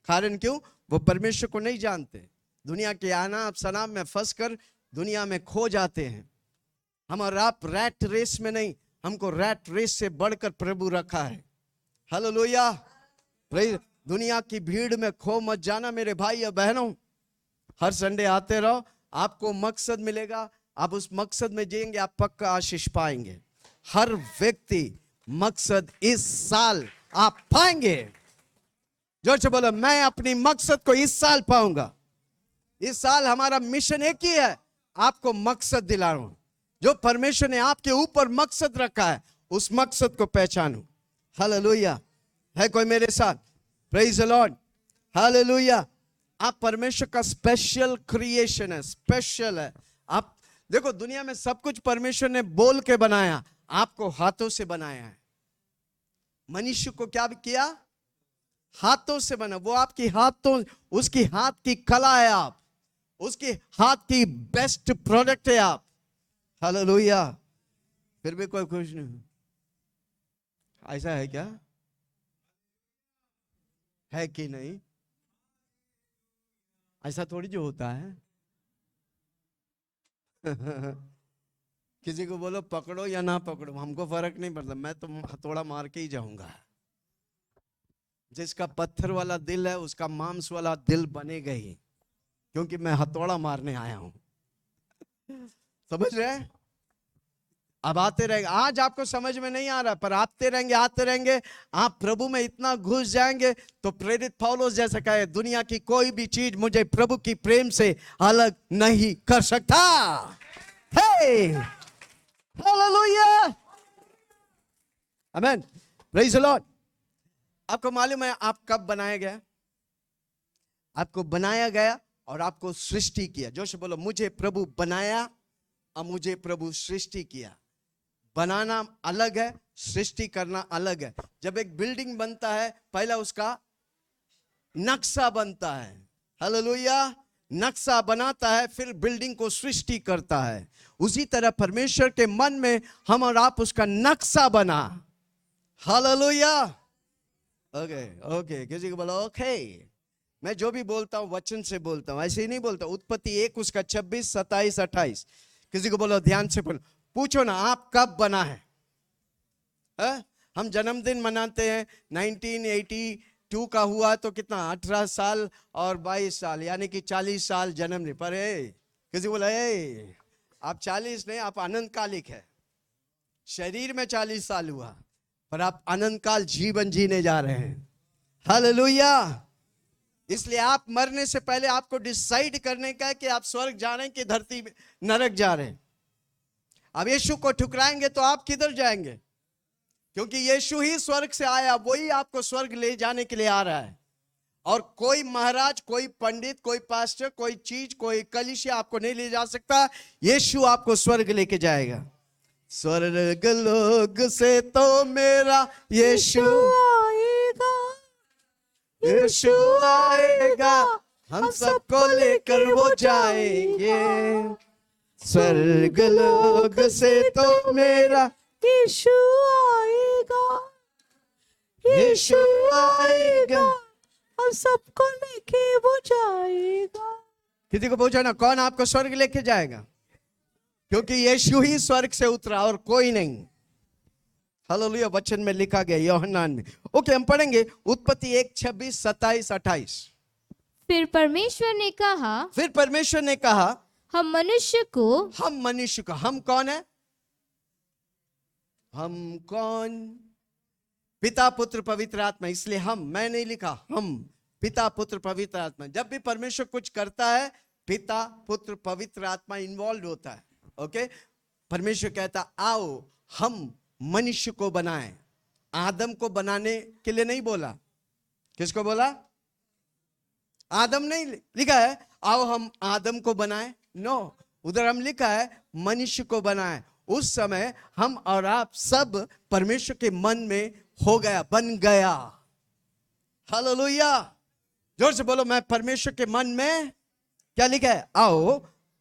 कारण क्यों? वो परमेश्वर को नहीं जानते, दुनिया के आना सनाम में फंस कर दुनिया में खो जाते हैं। हम और आप रैट रेस में नहीं, हमको रैट रेस से बढ़कर प्रभु रखा है। हालेलुया। दुनिया की भीड़ में खो मत जाना मेरे भाई या बहनों। हर संडे आते रहो, आपको मकसद मिलेगा, आप उस मकसद में जिएंगे, आप पक्का आशीष पाएंगे। हर व्यक्ति मकसद इस साल आप पाएंगे। जोर से बोलो, मैं अपनी मकसद को इस साल पाऊंगा। इस साल हमारा मिशन एक ही है, आपको मकसद दिला रहा हूं। जो परमेश्वर ने आपके ऊपर मकसद रखा है, उस मकसद को पहचानो। हालेलुया। है कोई मेरे साथ? Praise the Lord. हालेलुया। आप परमेश्वर का स्पेशल क्रिएशन है, स्पेशल है। आप देखो, दुनिया में सब कुछ परमेश्वर ने बोल के बनाया, आपको हाथों से बनाया है। मनुष्य को क्या किया? हाथों से बना। वो आपकी हाथों, उसकी हाथ की कला है, आप उसकी हाथ की बेस्ट प्रोडक्ट है आप। हालेलुया। फिर भी कोई खुश नहीं। ऐसा है क्या? है कि नहीं? ऐसा थोड़ी जो होता है। किसी को बोलो पकड़ो या ना पकड़ो, हमको फर्क नहीं पड़ता, मैं तो हथौड़ा मार के ही जाऊंगा। जिसका पत्थर वाला दिल है उसका मांस वाला दिल बनेगा ही, क्योंकि मैं हथौड़ा मारने आया हूं। समझ रहे? अब आते रहेंगे। आज आपको समझ में नहीं आ रहा, पर आते रहेंगे, आप प्रभु में इतना घुस जाएंगे तो प्रेरित पौलुस जैसा कहे, दुनिया की कोई भी चीज मुझे प्रभु की प्रेम से अलग नहीं कर सकता। हे hallelujah, amen, praise the lord. आपको मालूम है आप कब बनाया गया? आपको बनाया गया और आपको सृष्टि किया। जोश बोलो, मुझे प्रभु बनाया और मुझे प्रभु सृष्टि किया। बनाना अलग है, सृष्टि करना अलग है। जब एक बिल्डिंग बनता है, पहला उसका नक्शा बनता है। हालेलुया। नक्शा बनाता है, फिर बिल्डिंग को सृष्टि करता है। उसी तरह परमेश्वर के मन में हम और आप उसका नक्शा बना। हालेलुया। ओके ओके, किसी को बोलो ओके। मैं जो भी बोलता हूं वचन से बोलता हूं, ऐसे ही नहीं बोलता। उत्पत्ति 1 उसका 26, 27, 28। किसी को बोलो ध्यान से बोलो, पूछो ना आप कब बना है? हम जन्मदिन मनाते हैं, 1982 का हुआ तो कितना 18 साल और 22 साल यानी कि 40 साल जन्मदिन पर है। किसी बोला आप 40 नहीं, आप अनंत कालिक है। शरीर में 40 साल हुआ पर आप अनंत काल जीवन जीने जा रहे हैं। हालेलुया। इसलिए आप मरने से पहले आपको डिसाइड करने का है कि आप स्वर्ग जा रहे हैं कि धरती में नरक जा रहे हैं। अब यीशु को ठुकराएंगे तो आप किधर जाएंगे? क्योंकि यीशु ही स्वर्ग से आया, वही आपको स्वर्ग ले जाने के लिए आ रहा है। और कोई महाराज, कोई पंडित, कोई पास्टर, कोई चीज, कोई कलीसिया आपको नहीं ले जा सकता। यीशु आपको स्वर्ग लेके जाएगा। स्वर्ग लोग से तो मेरा यीशु आएगा, यीशु आएगा, हम सबको लेकर वो जाएंगे। स्वर्ग लोग से तो मेरा यीशु आएगा, यीशु आएगा, हम सबको लेके वो जाएगा। किसी को पूछो ना, कौन आपको स्वर्ग लेके जाएगा? क्योंकि यीशु ही स्वर्ग से उतरा और कोई नहीं। हालेलुया, वचन में लिखा गया यूहन्ना में। ओके, हम पढ़ेंगे उत्पत्ति 1:26, 27, 28। फिर परमेश्वर ने कहा, फिर परमेश्वर ने कहा, हम मनुष्य को हम कौन है? हम कौन? पिता पुत्र पवित्र आत्मा। इसलिए मैं नहीं लिखा, हम, पिता पुत्र पवित्र आत्मा। जब भी परमेश्वर कुछ करता है, पिता पुत्र पवित्र आत्मा इन्वॉल्व होता है। ओके, परमेश्वर कहता आओ हम मनुष्य को बनाएं। आदम को बनाने के लिए नहीं बोला। किसको बोला? आदम नहीं लिखा है आओ हम आदम को बनाएं। नो, उधर हम लिखा है मनुष्य को बनाएं। उस समय हम और आप सब परमेश्वर के मन में हो गया, बन गया। हालेलुया, जोर से बोलो, मैं परमेश्वर के मन में। क्या लिखा है? आओ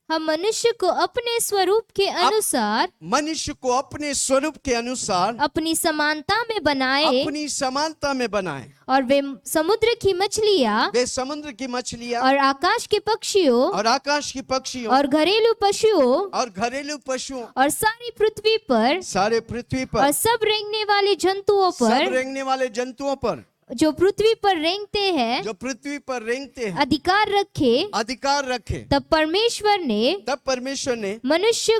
हम मनुष्य को अपने स्वरूप के अनुसार, मनुष्य को अपने स्वरूप के अनुसार, अपनी समानता में बनाए, अपनी समानता में बनाए। और वे समुद्र की मछलियाँ, वे समुद्र की मछलियां, और आकाश के पक्षियों, और आकाश की पक्षियों, और घरेलू पशुओं, और घरेलू पशुओं, और सारी पृथ्वी पर, सारे पृथ्वी और पर, सब रेंगने वाले जंतुओं सब पर, रेंगने वाले जंतुओं पर, जो पृथ्वी पर रेंगते हैं, जो पृथ्वी पर रेंगते हैं, अधिकार रखे। अधिकार रखे। तब परमेश्वर ने मनुष्य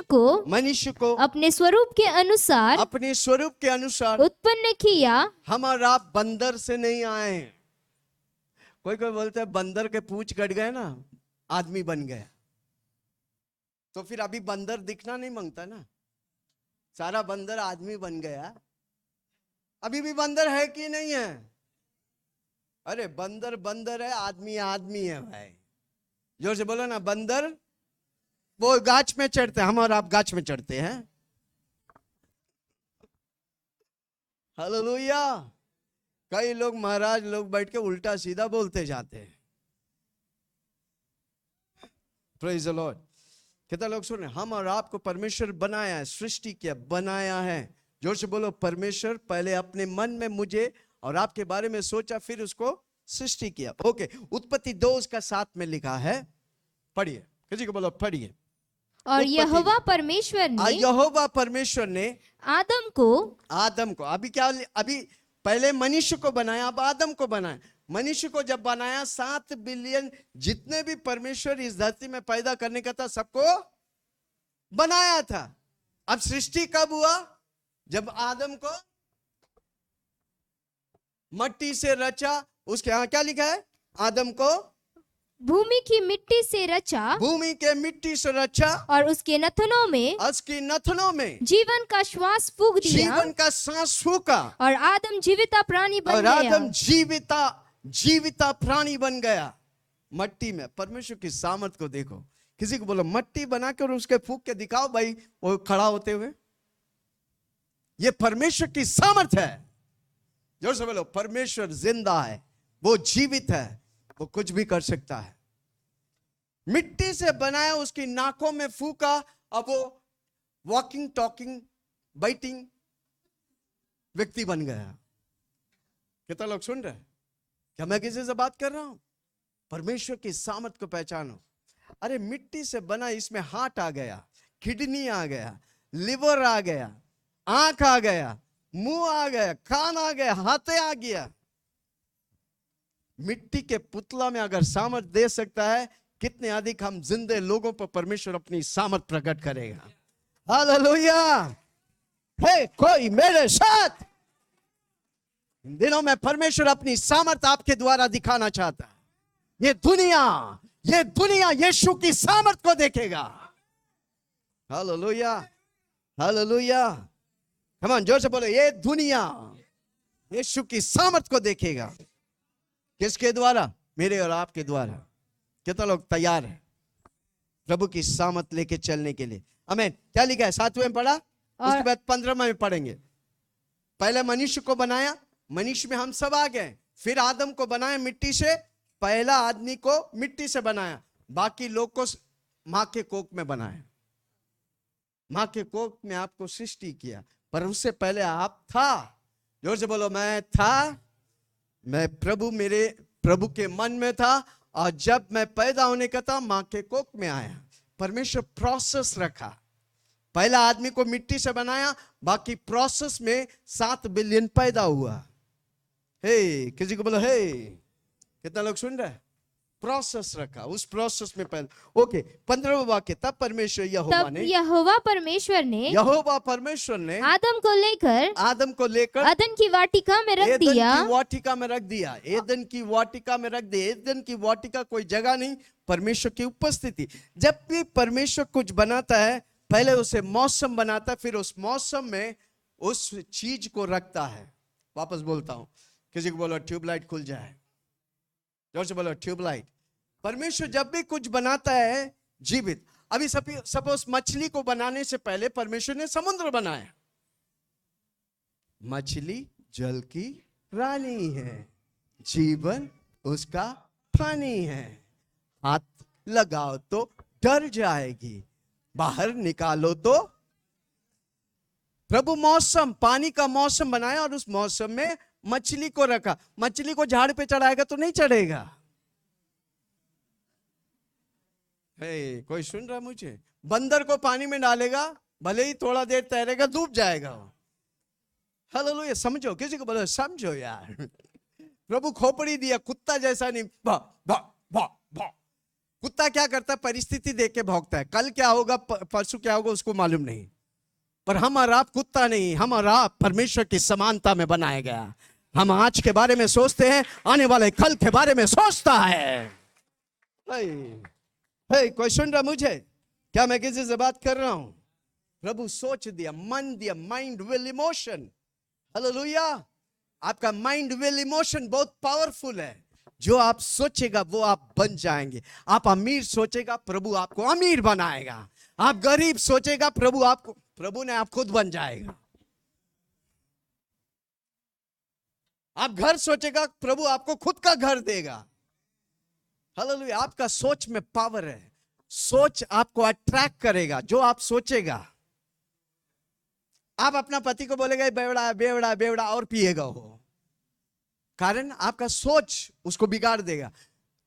को अपने स्वरूप के अनुसार अपने स्वरूप के अनुसार उत्पन्न किया। हम और आप बंदर से नहीं आए हैं। कोई कोई बोलते हैं बंदर के पूंछ कट गए ना, आदमी बन गया। तो फिर अभी बंदर दिखना नहीं मांगता ना, सारा बंदर आदमी बन गया। अभी भी बंदर है कि नहीं है? अरे बंदर बंदर है, आदमी आदमी है भाई। जोर से बोलो ना, बंदर वो गाछ में चढ़ते हैं, हम और आप गाछ में चढ़ते हैं। हालेलुया। कई लोग महाराज लोग बैठ के उल्टा सीधा बोलते जाते हैं। Praise the Lord. कितना लोग सुन रहे? हम और आपको परमेश्वर बनाया है, सृष्टि किया, बनाया है। जोर से बोलो, परमेश्वर पहले अपने मन में मुझे और आपके बारे में सोचा, फिर उसको सृष्टि किया। ओके, उत्पत्ति 2:7 में लिखा है, पढ़िए। किसी को बोलो पढ़िए। और यहोवा परमेश्वर ने आदम को अभी पहले मनुष्य को बनाया, अब आदम को बनाया। मनुष्य को जब बनाया, 7 बिलियन जितने भी परमेश्वर इस धरती में पैदा करने का था, सबको बनाया था। अब सृष्टि कब हुआ? जब आदम को मट्टी से रचा। उसके यहां क्या लिखा है? आदम को भूमि की मिट्टी से रचा, भूमि के मिट्टी से रचा, और उसके नथनों में जीवन का श्वास फूंक दिया, जीवन का सांस फूका, और आदम जीविता प्राणी बन और गया। आदम जीविता प्राणी बन गया। मट्टी में परमेश्वर की सामर्थ को देखो। किसी को बोलो मट्टी बना के और उसके फूक के दिखाओ भाई, वो खड़ा होते हुए। ये परमेश्वर की सामर्थ है। जोर से बोलो, परमेश्वर जिंदा है, वो जीवित है, वो कुछ भी कर सकता है। मिट्टी से बनाया, उसकी नाकों में फूका, अब वो वॉकिंग टॉकिंग बाइटिंग व्यक्ति बन गया। कितना लोग सुन रहे हैं? क्या मैं किसी से बात कर रहा हूं? परमेश्वर की सामर्थ को पहचानो। अरे मिट्टी से बना, इसमें हार्ट आ गया, किडनी आ गया, लिवर आ गया, आंख आ गया, मुंह आ गया, कान आ गया, हाथ आ गया। मिट्टी के पुतला में अगर सामर्थ दे सकता है, कितने अधिक हम जिंदे लोगों पर परमेश्वर अपनी सामर्थ प्रकट करेगा। हालेलुया। हे कोई मेरे साथ इन दिनों में परमेश्वर अपनी सामर्थ आपके द्वारा दिखाना चाहता है। ये दुनिया यीशु की सामर्थ को देखेगा। Hallelujah, hallelujah. कम ऑन, जोर से बोलो, ये दुनिया यीशु की सामर्थ को देखेगा। किसके द्वारा? मेरे और आपके द्वारा। कितना लोग तैयार है प्रभु की सामर्थ लेके चलने के लिए? आमीन। क्या लिखा है? 7वें में पढ़ा, उसके बाद 15वें में पढ़ेंगे। पहले मनुष्य को बनाया, मनुष्य में हम सब आ गए। फिर आदम को बनाया मिट्टी से, पहला आदमी को मिट्टी से बनाया, बाकी लोग को मां के कोख में बनाया। मां के कोख में आपको सृष्टि किया, पर उससे पहले आप था। जोर से बोलो, मैं था। मैं मेरे प्रभु के मन में था, और जब मैं पैदा होने का था मां के कोख में आया। परमेश्वर प्रोसेस रखा। पहला आदमी को मिट्टी से बनाया, बाकी प्रोसेस में 7 बिलियन पैदा हुआ। हे, किसी को बोलो हे। कितना लोग सुन रहे हैं? प्रोसेस रखा, उस प्रोसेस में पहले। ओके, 15वां वाक्य, तब परमेश्वर यहोवा परमेश्वर ने आदम को लेकर अदन की वाटिका में रख दिया। एदन की वाटिका में रख दिया। एदन की वाटिका कोई जगह नहीं, परमेश्वर की उपस्थिति। जब भी परमेश्वर कुछ बनाता है, पहले उसे मौसम बनाता है, फिर उस मौसम में उस चीज को रखता है। वापस बोलता हूं, किसी को बोलो ट्यूबलाइट खुल जाए। जोर से बोलो ट्यूबलाइट। परमेश्वर जब भी कुछ बनाता है जीवित। अभी सपोज मछली को बनाने से पहले परमेश्वर ने समुद्र बनाया। मछली जल की रानी है, जीवन उसका पानी है। हाथ लगाओ तो डर जाएगी, बाहर निकालो तो। प्रभु मौसम, पानी का मौसम बनाया, और उस मौसम में मछली को रखा। मछली को झाड़ पे चढ़ाएगा तो नहीं चढ़ेगा। कोई सुन रहा मुझे? बंदर को पानी में डालेगा, भले ही थोड़ा देर तैरेगा, डूब जाएगा। हालेलुया। समझो, किसी को बोलो समझो यार। प्रभु खोपड़ी दिया, कुत्ता जैसा नहीं। भा भा भा भा। कुत्ता क्या करता है? परिस्थिति देख के भौंकता है। कल क्या होगा, परसों क्या होगा, उसको मालूम नहीं। पर हम और आप कुत्ता नहीं, हम और आप परमेश्वर की समानता में बनाया गया। हम आज के बारे में सोचते हैं, आने वाले कल के बारे में सोचता है। कोई सुन रहा मुझे? क्या मैं किसी से बात कर रहा हूं? प्रभु सोच दिया, मन दिया, माइंड विल इमोशन। हालेलुया। आपका माइंड विल इमोशन बहुत पावरफुल है। जो आप सोचेगा वो आप बन जाएंगे। आप अमीर सोचेगा, प्रभु आपको अमीर बनाएगा। आप गरीब सोचेगा, प्रभु ने आप खुद बन जाएगा। आप घर सोचेगा, प्रभु आपको खुद का घर देगा। हालेलुया। आपका सोच में पावर है। सोच आपको अट्रैक्ट करेगा। जो आप सोचेगा, आप अपना पति को बोलेगा बेवड़ा बेवड़ा बेवड़ा, और पिएगा वो। कारण आपका सोच उसको बिगाड़ देगा।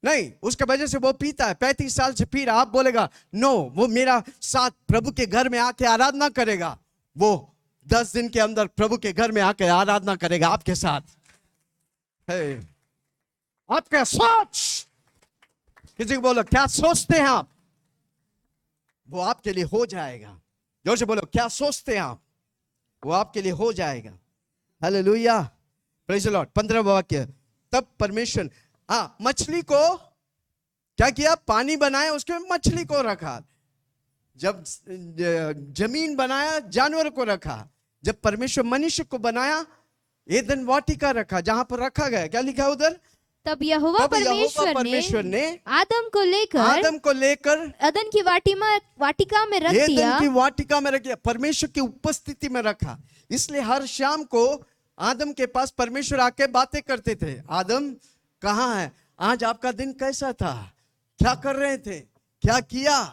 नहीं, उसके वजह से वो पीता है, 35 साल से पी रहा। आप बोलेगा नो, वो मेरा साथ प्रभु के घर में आके आराधना करेगा। वो 10 दिन के अंदर प्रभु के घर में आके आराधना करेगा आपके साथ। आपका सोच, किसी को बोलो क्या सोचते हैं आप, वो आपके लिए हो जाएगा। जोर से बोलो क्या सोचते हैं आप, वो आपके लिए हो जाएगा। Hallelujah, praise the lord. 15वां वाक्य, तब परमेश्वर मछली को क्या किया? पानी बनाया, उसके में मछली को रखा। जब जमीन बनाया, जानवर को रखा। जब परमेश्वर मनुष्य को बनाया, एदन वाटिका रखा, जहां पर रखा गया। क्या लिखा है उधर? तब यहोवा परमेश्वर ने आदम को लेकर अदन की वाटिका में रख दिया। एदन की वाटिका में रख दिया, परमेश्वर की उपस्थिति में रखा। इसलिए हर शाम को आदम के पास परमेश्वर आके बातें करते थे। आदम कहाँ है? आज आपका दिन कैसा था? क्या कर रहे थे? क्या किया?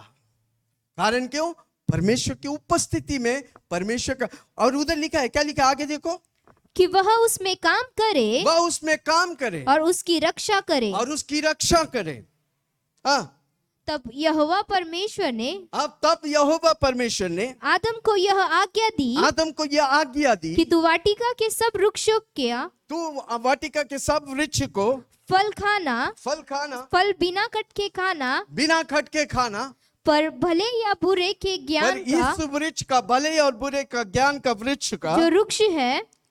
कारण क्यों? परमेश्वर की उपस्थिति में परमेश्वर का। और उधर लिखा है, क्या लिखा आगे देखो, कि वह उसमें काम करे, और उसकी रक्षा करे। हाँ, तब यहोवा परमेश्वर ने आदम को यह आज्ञा दी कि तू वाटिका के सब वृक्ष को फल बिना कट के खाना, पर भले या बुरे के ज्ञान का, इस वृक्ष का, भले और बुरे का ज्ञान का वृक्ष का,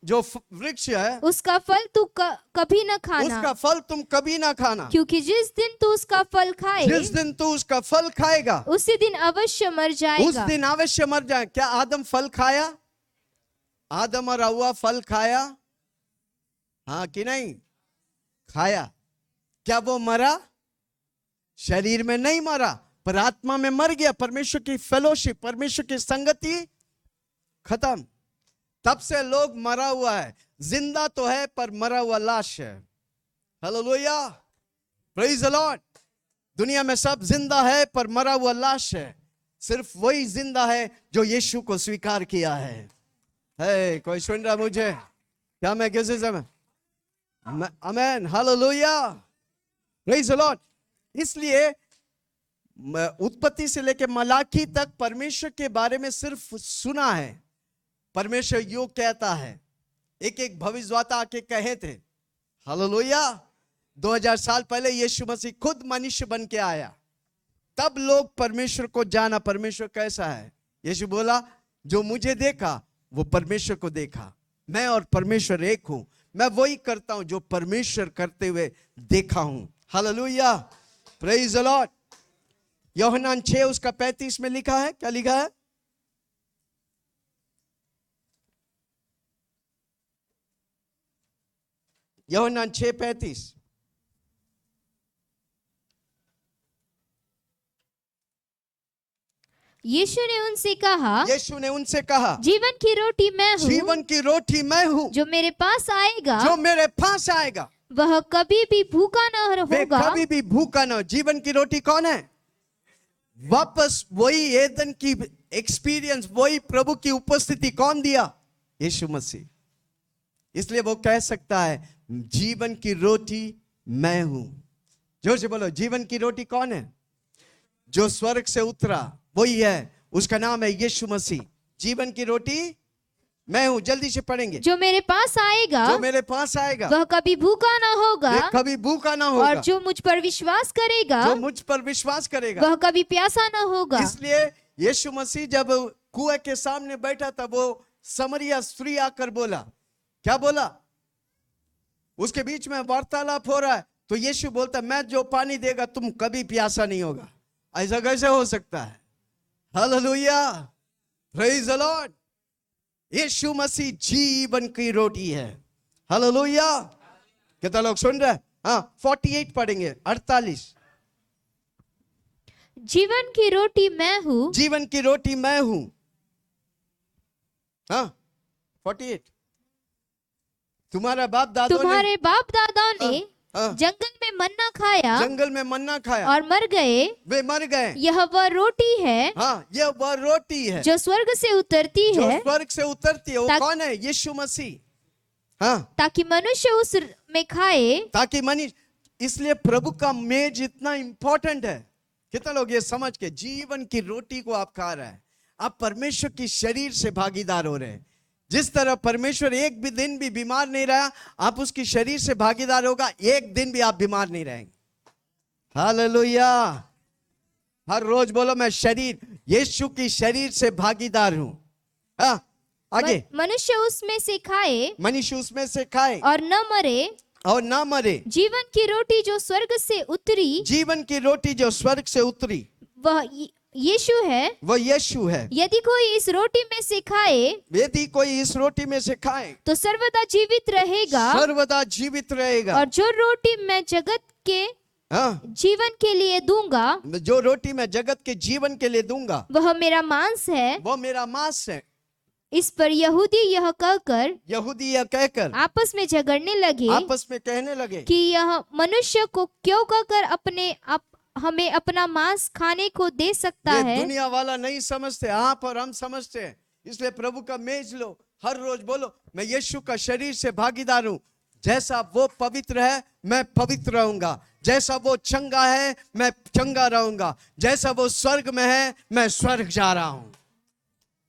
जो वृक्ष है, उसका फल तू कभी न खाना, उसका फल तुम कभी ना खाना, क्योंकि जिस दिन तू उसका फल खाएगा, उसी दिन अवश्य मर जाएगा। क्या आदम फल खाया? आदम और हव्वा फल खाया? हाँ कि नहीं? खाया। क्या वो मरा? शरीर में नहीं मरा, पर आत्मा में मर गया। परमेश्वर की फेलोशिप, परमेश्वर की संगति खत्म। तब से लोग मरा हुआ है। जिंदा तो है पर मरा हुआ लाश है। Hallelujah, praise the Lord. दुनिया में सब जिंदा है पर मरा हुआ लाश है। सिर्फ वही जिंदा है जो यीशु को स्वीकार किया है। है कोई सुन रहा मुझे? क्या मैं किसी समय? आमेन, हालेलुया, प्रेज द लॉर्ड। इसलिए उत्पत्ति से लेकर मलाकी तक परमेश्वर के बारे में सिर्फ सुना है। परमेश्वर यो कहता है, एक एक भविष्यद्वक्ता आके कहे थे। हालेलुया। 2000 साल पहले यीशु मसीह खुद मनुष्य बन के आया, तब लोग परमेश्वर को जाना। परमेश्वर कैसा है? यीशु बोला, जो मुझे देखा वो परमेश्वर को देखा। मैं और परमेश्वर एक हूं। मैं वही करता हूं जो परमेश्वर करते हुए देखा हूं। Hallelujah, praise the Lord. यूहन्ना 6 उसका 35 में लिखा है, क्या लिखा है? यूहन्ना 6:35। यीशु ने उनसे कहा, यीशु ने उनसे कहा, जीवन की रोटी मैं हूँ। जीवन की रोटी मैं हूँ। जो मेरे पास आएगा, जो मेरे पास आएगा, वह कभी भी भूखा न वे होगा। कभी भी भूखा न हो। जीवन की रोटी कौन है? वापस वही एदन की एक्सपीरियंस, वही प्रभु की उपस्थिति कौन दिया? यीशु मसीह। इसलिए वो कह सकता है, जीवन की रोटी मैं हूं। जोर से बोलो, जीवन की रोटी कौन है? जो स्वर्ग से उतरा वही है, उसका नाम है यीशु मसीह। जीवन की रोटी मैं हूं। जल्दी से पढ़ेंगे। जो मेरे पास आएगा, जो मेरे पास आएगा, वह कभी भूखा न होगा। वे कभी भूखा ना होगा। और जो मुझ पर विश्वास करेगा, जो मुझ पर विश्वास करेगा, वह कभी प्यासा न होगा। इसलिए यीशु मसीह जब कुएं के सामने बैठा था, वो समरिया स्त्री आकर बोला, क्या बोला? उसके बीच में वार्तालाप हो रहा है, तो यीशु बोलता, मैं जो पानी देगा तुम कभी प्यासा नहीं होगा। ऐसा कैसे हो सकता है? Hallelujah, praise the lord. यीशु मसीह जीवन की रोटी है। हालेलुया। कितना लोग सुन रहे हैं? हाँ, 48 पढ़ेंगे, 48। जीवन की रोटी मैं हूँ। जीवन की रोटी मैं हूं। हाँ, 48। तुम्हारे बाप दादाओं ने जंगल में मन्ना खाया, जंगल में मन्ना खाया और मर गए। वे मर गए। यह वह रोटी है, हाँ, यह वह रोटी है जो स्वर्ग से उतरती जो है, स्वर्ग से उतरती है। वो कौन है? यीशु मसीह। हाँ, ताकि मनुष्य उस में खाए। ताकि मनुष्य, इसलिए प्रभु का मेज इतना इंपॉर्टेंट है। कितना लोग ये समझ के जीवन की रोटी को आप खा रहे हैं, आप परमेश्वर की शरीर से भागीदार हो रहे हैं। जिस तरह परमेश्वर एक भी दिन भी बीमार नहीं रहा, आप उसकी शरीर से भागीदार होगा, एक दिन भी आप बीमार नहीं रहेंगे। हालेलुया। हर रोज बोलो, मैं शरीर, यीशु की शरीर से भागीदार हूं। हाँ, आगे। मनुष्य उसमें से खाए, मनुष्य उसमें से खाए और न मरे। और ना मरे। जीवन की रोटी जो स्वर्ग से उतरी, जीवन की रोटी जो स्वर्ग से उतरी, वह यीशु है। वह यीशु है। यदि कोई इस रोटी में से खाए, यदि कोई इस रोटी में से खाए, तो सर्वदा जीवित रहेगा। सर्वदा जीवित रहेगा। और जो रोटी मैं जगत के हाँ, जीवन के लिए दूंगा, जो रोटी मैं जगत के जीवन के लिए दूंगा, वह मेरा मांस है। वो मेरा मांस है। इस पर यहूदी यह कहकर आपस में झगड़ने लगे, आपस में कहने लगे कि यह मनुष्य को क्यों कहकर हमें अपना मांस खाने को दे सकता ये है। दुनिया वाला नहीं समझते, आप और हम समझते हैं। इसलिए प्रभु का मेज लो, हर रोज बोलो, मैं यीशु का शरीर से भागीदार हूं। जैसा वो पवित्र है, मैं पवित्र रहूंगा। जैसा वो चंगा है, मैं चंगा रहूंगा। जैसा वो स्वर्ग में है, मैं स्वर्ग जा रहा हूं।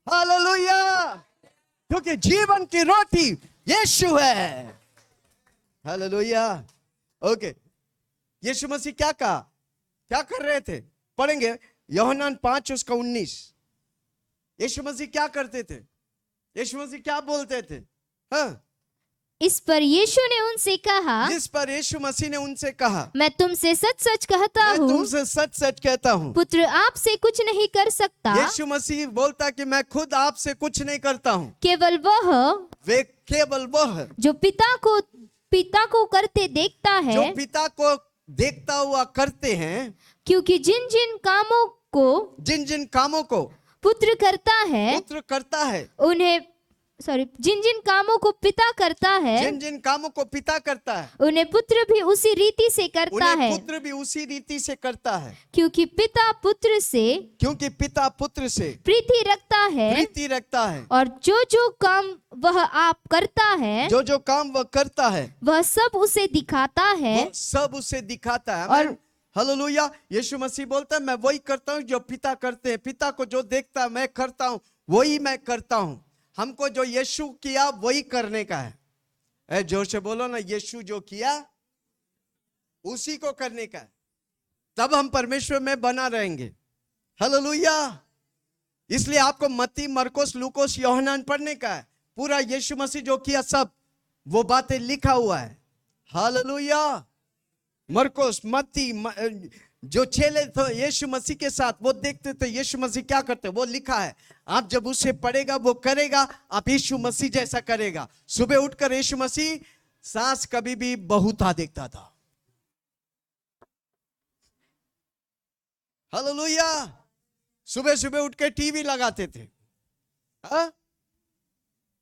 हालेलुया। क्योंकि जीवन की रोटी यीशु है। हालेलुया। ओके, यीशु मसीह क्या कहा, क्या कर रहे थे? पढ़ेंगे यूहन्ना 5 उसका 19। यीशु मसीह क्या करते थे? यीशु मसीह क्या बोलते थे? हाँ, इस पर यीशु ने उनसे कहा, इस पर यीशु मसीह ने उनसे कहा, मैं तुमसे सच सच कहता मैं हूँ, तुमसे सच सच कहता हूँ, पुत्र आपसे कुछ नहीं कर सकता। यीशु मसीह बोलता कि मैं खुद आपसे कुछ नहीं करता हूँ। केवल वह जो पिता को करते देखता है, जो पिता को देखता हुआ करते हैं। क्योंकि जिन जिन कामों को पुत्र करता है, उन्हें जिन जिन कामों को पिता करता है, जिन जिन कामों को पिता करता है, उन्हें पुत्र भी उसी रीति से करता है। उन्हें पुत्र भी उसी रीति से करता है। क्योंकि पिता पुत्र से प्रीति रखता है, और जो जो काम वह आप करता है, जो जो काम वह करता है, वह सब उसे दिखाता है। वो सब उसे दिखाता है। और हालेलुया। यीशु मसीह बोलता है, मैं वही करता हूँ जो पिता करते हैं। पिता को जो देखता है मैं करता हूँ, वही मैं करता हूँ। हमको जो यीशु किया वही करने का है। जोर से बोलो ना, यीशु जो किया उसी को करने का है। तब हम परमेश्वर में बना रहेंगे। हालेलुया। इसलिए आपको मत्ती, मरकुस, लूकोस, यूहन्ना पढ़ने का है। पूरा यीशु मसीह जो किया सब वो बातें लिखा हुआ है। हालेलुया। मरकुस, मत्ती, जो चेले थे यीशु मसीह के साथ, वो देखते थे यीशु मसीह क्या करते, वो लिखा है। आप जब उसे पढ़ेगा वो करेगा, आप यीशु मसीह जैसा करेगा। सुबह उठकर यीशु मसीह सांस कभी भी बहुता देखता था। हालेलुया। सुबह सुबह उठ के टीवी लगाते थे,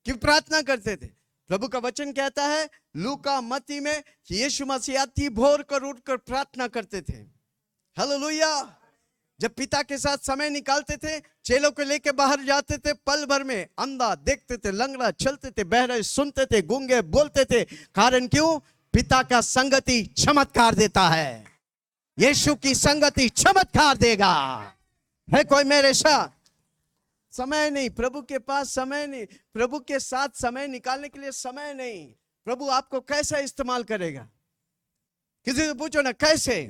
कि प्रार्थना करते थे। प्रभु का वचन कहता है लूका, मत्ती में कि यीशु मसीह अति भोर कर उठकर प्रार्थना करते थे। हालेलुया। जब पिता के साथ समय निकालते थे, चेलों को लेके बाहर जाते थे, पल भर में अंधा देखते थे, लंगड़ा चलते थे, बहरे सुनते थे, गूंगे बोलते थे। कारण क्यों? पिता का संगति चमत्कार देता है। यीशु की संगति चमत्कार देगा। है कोई मेरे साथ? समय नहीं, प्रभु के पास समय नहीं, प्रभु के साथ समय निकालने के लिए समय नहीं। प्रभु आपको कैसा इस्तेमाल करेगा? किसी से पूछो ना, कैसे?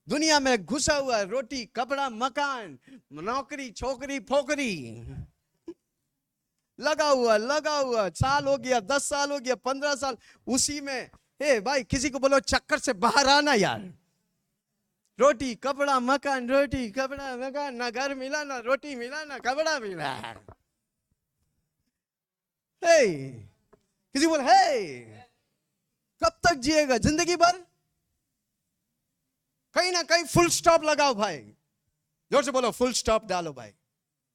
दुनिया में घुसा हुआ है, रोटी, कपड़ा, मकान, नौकरी, छोकरी, फोकरी, लगा हुआ। साल हो गया, 10 साल हो गया, 15 साल उसी में। हे भाई, किसी को बोलो चक्कर से बाहर आना यार। रोटी, कपड़ा, मकान, रोटी, कपड़ा, मकान, ना घर मिला, ना रोटी मिला, ना कपड़ा मिला। हे, किसी बोल, हे, कब तक जिएगा? जिंदगी भर? कहीं ना कहीं फुल स्टॉप लगाओ भाई। जोर से बोलो, फुल स्टॉप डालो भाई।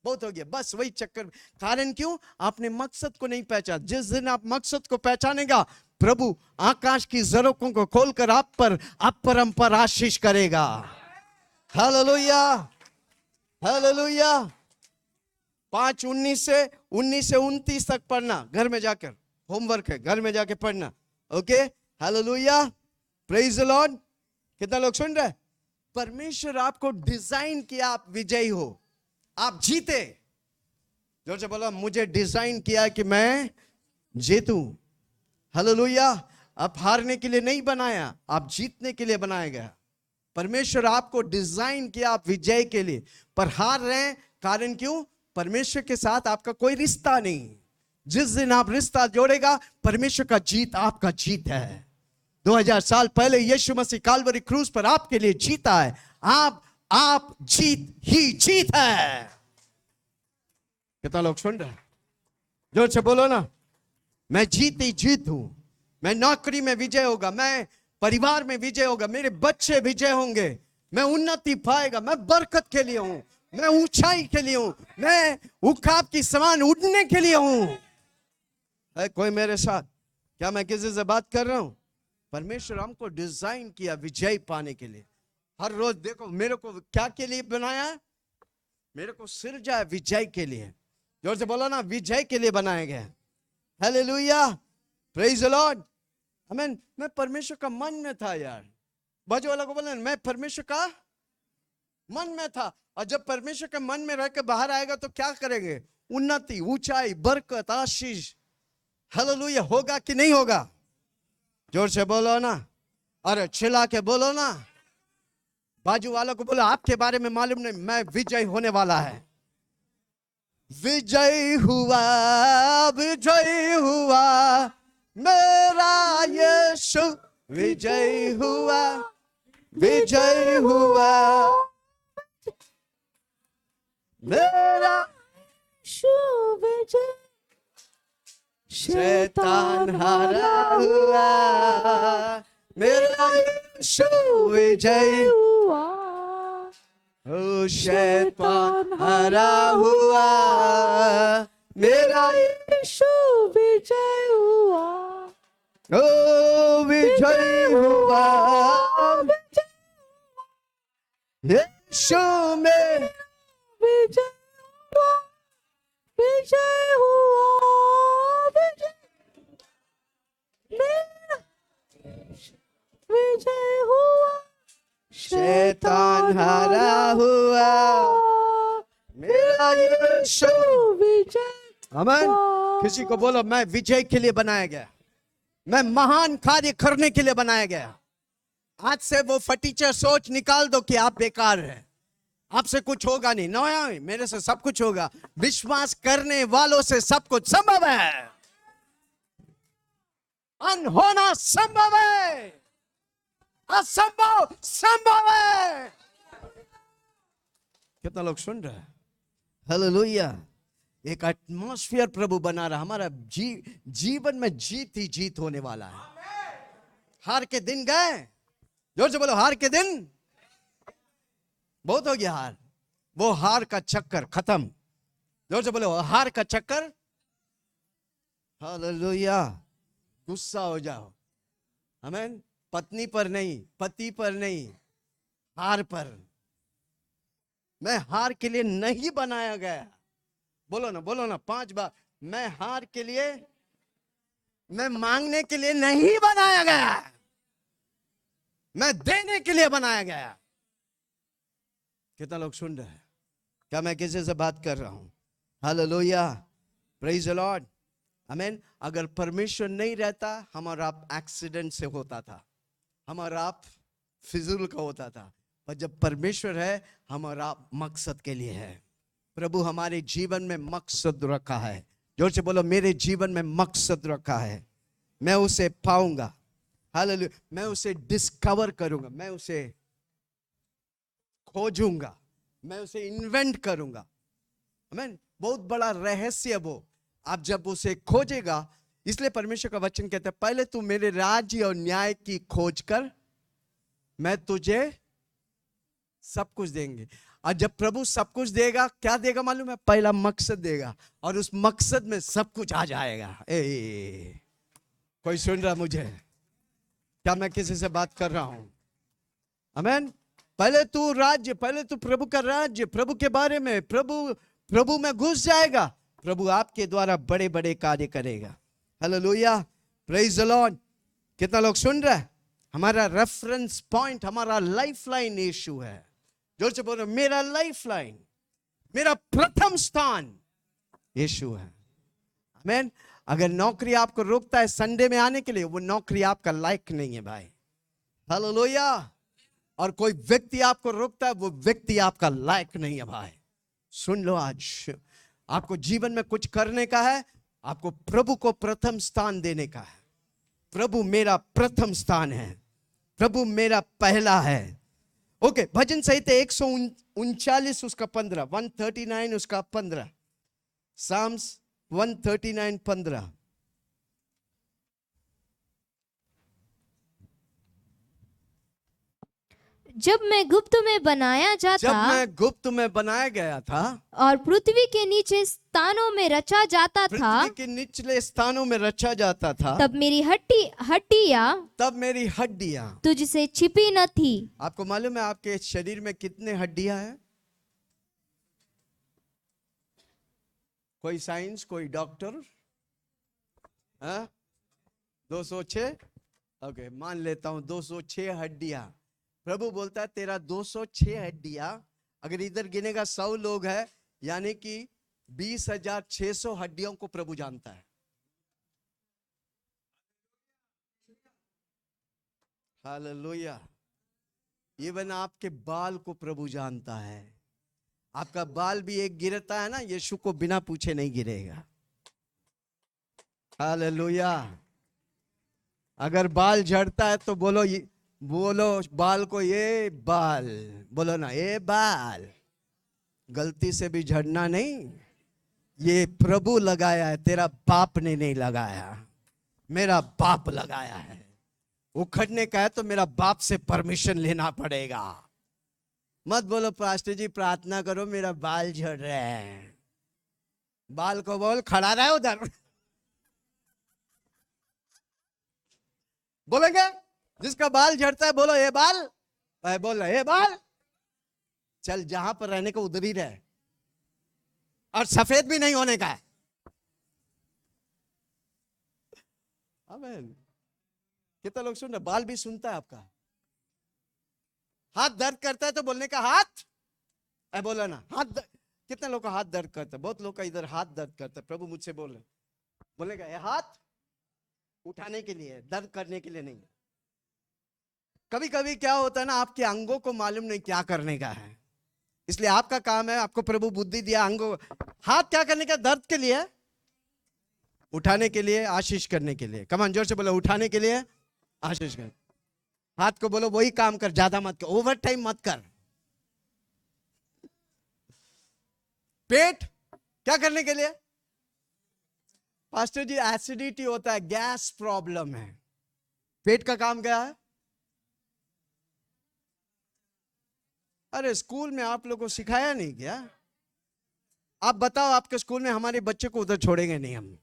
बहुत हो गया, बस वही चक्कर। कारण क्यों? आपने मकसद को नहीं पहचाना। जिस दिन आप मकसद को पहचानेगा, प्रभु आकाश की जरों को खोलकर आप पर अपरंपार आशीष करेगा। Hallelujah, hallelujah. 5:19 से 29 तक पढ़ना, घर में जाकर, होमवर्क है, घर में जाके पढ़ना। Okay, hallelujah, praise the Lord. कितना लोग सुन रहे? परमेश्वर आपको डिजाइन किया आप विजयी हो, आप जीते। जोर से बोलो, मुझे डिजाइन किया कि मैं जीतूं। हालेलुया। आप हारने के लिए नहीं बनाया, आप जीतने के लिए बनाया गया। परमेश्वर आपको डिजाइन किया आप विजय के लिए, पर हार रहे हैं। कारण क्यों? परमेश्वर के साथ आपका कोई रिश्ता नहीं। जिस दिन आप रिश्ता जोड़ेगा, परमेश्वर का जीत आपका जीत है। 2000 साल पहले यीशु मसीह काल्वरी क्रूस पर आपके लिए जीता है। आप जीत ही जीत है। कितना लोग सुन रहे हैं? जोर से बोलो ना, मैं जीत ही जीत हूं। मैं नौकरी में विजय होगा, मैं परिवार में विजय होगा, मेरे बच्चे विजय होंगे, मैं उन्नति पाएगा, मैं बरकत के लिए हूं, मैं ऊंचाई के लिए हूं, मैं उखाब की समान उड़ने के लिए हूं। है कोई मेरे साथ? क्या मैं किसी से बात कर रहा हूं? परमेश्वर हमको डिजाइन किया विजय पाने के लिए। हर रोज देखो, मेरे को क्या के लिए बनाया? मेरे को सिरजा है विजय के लिए। जोर से बोलो ना, विजय के लिए बनाया गया। हालेलुया, प्रेज द लॉर्ड, आमीन। मैं परमेश्वर का मन में था यार। बाजू वाला को बोलना, मैं परमेश्वर का मन में था। और जब परमेश्वर के मन में रहकर बाहर आएगा तो क्या करेंगे? उन्नति, ऊंचाई, बरकत, आशीष। हालेलुया, होगा कि नहीं होगा? जोर से बोलो ना, अरे चिल्ला के बोलो ना। बाजू वालों को बोलो, आपके बारे में मालूम नहीं, मैं विजय होने वाला है। विजय हुआ, विजय हुआ मेरा यीशु, विजय हुआ, विजय हुआ मेरा यीशु, विजय। शैतान हारा हुआ, मेरा यीशु विजय हुआ। ओ शैतान हारा हुआ, मेरा यीशु विजय हुआ, ओ विजय हुआ, यीशु में विजय हुआ, विजय हुआ, विजय मेरा विजय हुआ, शैतान हारा हुआ, मेरा यीशु विजय। आमीन। किसी को बोलो मैं विजय के लिए बनाया गया, मैं महान कार्य करने के लिए बनाया गया। आज से वो फटीचर सोच निकाल दो कि आप बेकार है, आपसे कुछ होगा नहीं। नहीं, मेरे से सब कुछ होगा। विश्वास करने वालों से सब कुछ संभव है, अनहोना संभव है, असंभव संभव है। कितना लोग सुन रहे हैं? हालेलुया। एक एटमॉस्फेयर प्रभु बना रहा। हमारा जीवन में जीत ही जीत होने वाला है। हार के दिन गए, जोर से बोलो हार के दिन बहुत हो गया। हार, वो हार का चक्कर खत्म। जोर से बोलो हार का चक्कर। हालेलुया। गुस्सा हो जाओ, आमीन। पत्नी पर नहीं, पति पर नहीं, हार पर। मैं हार के लिए नहीं बनाया गया। बोलो ना, बोलो ना 5 बार। मैं हार के लिए, मैं मांगने के लिए नहीं बनाया गया, मैं देने के लिए बनाया गया। कितना लोग सुन रहे हैं? क्या मैं किसी से बात कर रहा हूं? हालेलुया, प्रेज द लॉर्ड, आमीन। अगर परमेश्वर नहीं रहता, हमारा आप एक्सीडेंट से होता था, हमारा आप फिजूल का होता था। पर जब परमेश्वर है, हमारा मकसद के लिए है। प्रभु हमारे जीवन में मकसद रखा है। जोर से बोलो मेरे जीवन में मकसद रखा है, मैं उसे पाऊंगा। हालेलुया। मैं उसे डिस्कवर करूंगा, मैं उसे खोजूंगा, मैं उसे इन्वेंट करूंगा। आमीन। बहुत बड़ा रहस्य वो, आप जब उसे खोजेगा। इसलिए परमेश्वर का वचन कहता है पहले तू मेरे राज्य और न्याय की खोज कर, मैं तुझे सब कुछ देंगे। और जब प्रभु सब कुछ देगा, क्या देगा मालूम है? पहला मकसद देगा, और उस मकसद में सब कुछ आ जाएगा। कोई सुन रहा मुझे? क्या मैं किसी से बात कर रहा हूं? आमीन। पहले तू राज्य, पहले तू प्रभु का राज्य, प्रभु के बारे में, प्रभु में घुस जाएगा, प्रभु आपके द्वारा बड़े बड़े कार्य करेगा। Hallelujah, praise the Lord. कितना लोग सुन रहे हैं? हमारा रेफरेंस पॉइंट, हमारा लाइफलाइन यीशु है। जोर से बोलो मेरा लाइफलाइन, मेरा प्रथम स्थान यीशु है। आमीन। अगर नौकरी आपको रोकता है संडे में आने के लिए, वो नौकरी आपका लायक नहीं है भाई। हालेलुया। और कोई व्यक्ति आपको रोकता है, वो व्यक्ति आपका लायक नहीं है भाई। सुन लो, आज आपको जीवन में कुछ करने का है, आपको प्रभु को प्रथम स्थान देने का है। प्रभु मेरा प्रथम स्थान है, प्रभु मेरा पहला है। ओके, भजन संहिता 139 उसका 15, 139 उसका 15, साम्स 139 15। जब मैं गुप्त में बनाया जब जाता, मैं गुप्त में बनाया गया था और पृथ्वी के नीचे स्थानों में रचा जाता था, पृथ्वी के निचले स्थानों में रचा जाता था, तब मेरी हड्डियां तुझसे छिपी न थी। आपको मालूम है आपके शरीर में कितने हड्डियां हैं? कोई साइंस, कोई डॉक्टर? 206? ओके, मान लेता हूं 206 हड्डियां। प्रभु बोलता है तेरा 206 हड्डियां। अगर इधर गिनेगा 100 लोग हैं, यानी कि 20,600 हड्डियों को प्रभु जानता है। हालेलुया। इवन आपके बाल को प्रभु जानता है। आपका बाल भी एक गिरता है ना, यीशु को बिना पूछे नहीं गिरेगा। हालेलुया। अगर बाल झड़ता है तो बोलो बाल को, ये बाल, बोलो ना ये बाल गलती से भी झड़ना नहीं, ये प्रभु लगाया है, तेरा बाप ने नहीं लगाया, मेरा बाप लगाया है। उखड़ने का है तो मेरा बाप से परमिशन लेना पड़ेगा। मत बोलो पास्टर जी प्रार्थना करो मेरा बाल झड़ रहा है। बाल को बोल खड़ा रहा है उधर। बोलेंगे? जिसका बाल झड़ता है बोलो ये बाल, बोल रहे ये बाल, चल जहां पर रहने को उधर ही रहे, और सफेद भी नहीं होने का है। आमीन। कितना लोग सुन रहे? बाल भी सुनता है आपका। हाथ दर्द करता है तो बोलने का हाथ, बोला ना हाथ। कितने लोग का हाथ दर्द करता है? बहुत लोग का इधर हाथ दर्द करता है। प्रभु मुझसे बोल रहे, बोलेगा ये हाथ उठाने के लिए, दर्द करने के लिए नहीं। कभी कभी क्या होता है ना, आपके अंगों को मालूम नहीं क्या करने का है, इसलिए आपका काम है, आपको प्रभु बुद्धि दिया अंगों, हाथ क्या करने का? दर्द के लिए, उठाने के लिए, आशीष करने के लिए। कमान जोर से बोलो, उठाने के लिए, आशीष कर। हाथ को बोलो वही काम कर, ज्यादा मत कर, ओवर टाइम मत कर। पेट क्या करने के लिए? पास्टर जी एसिडिटी होता है, गैस प्रॉब्लम है, पेट का काम क्या है? अरे स्कूल में आप लोगों को सिखाया नहीं क्या? आप बताओ, आपके स्कूल में हमारे बच्चे को उधर छोड़ेंगे नहीं हम।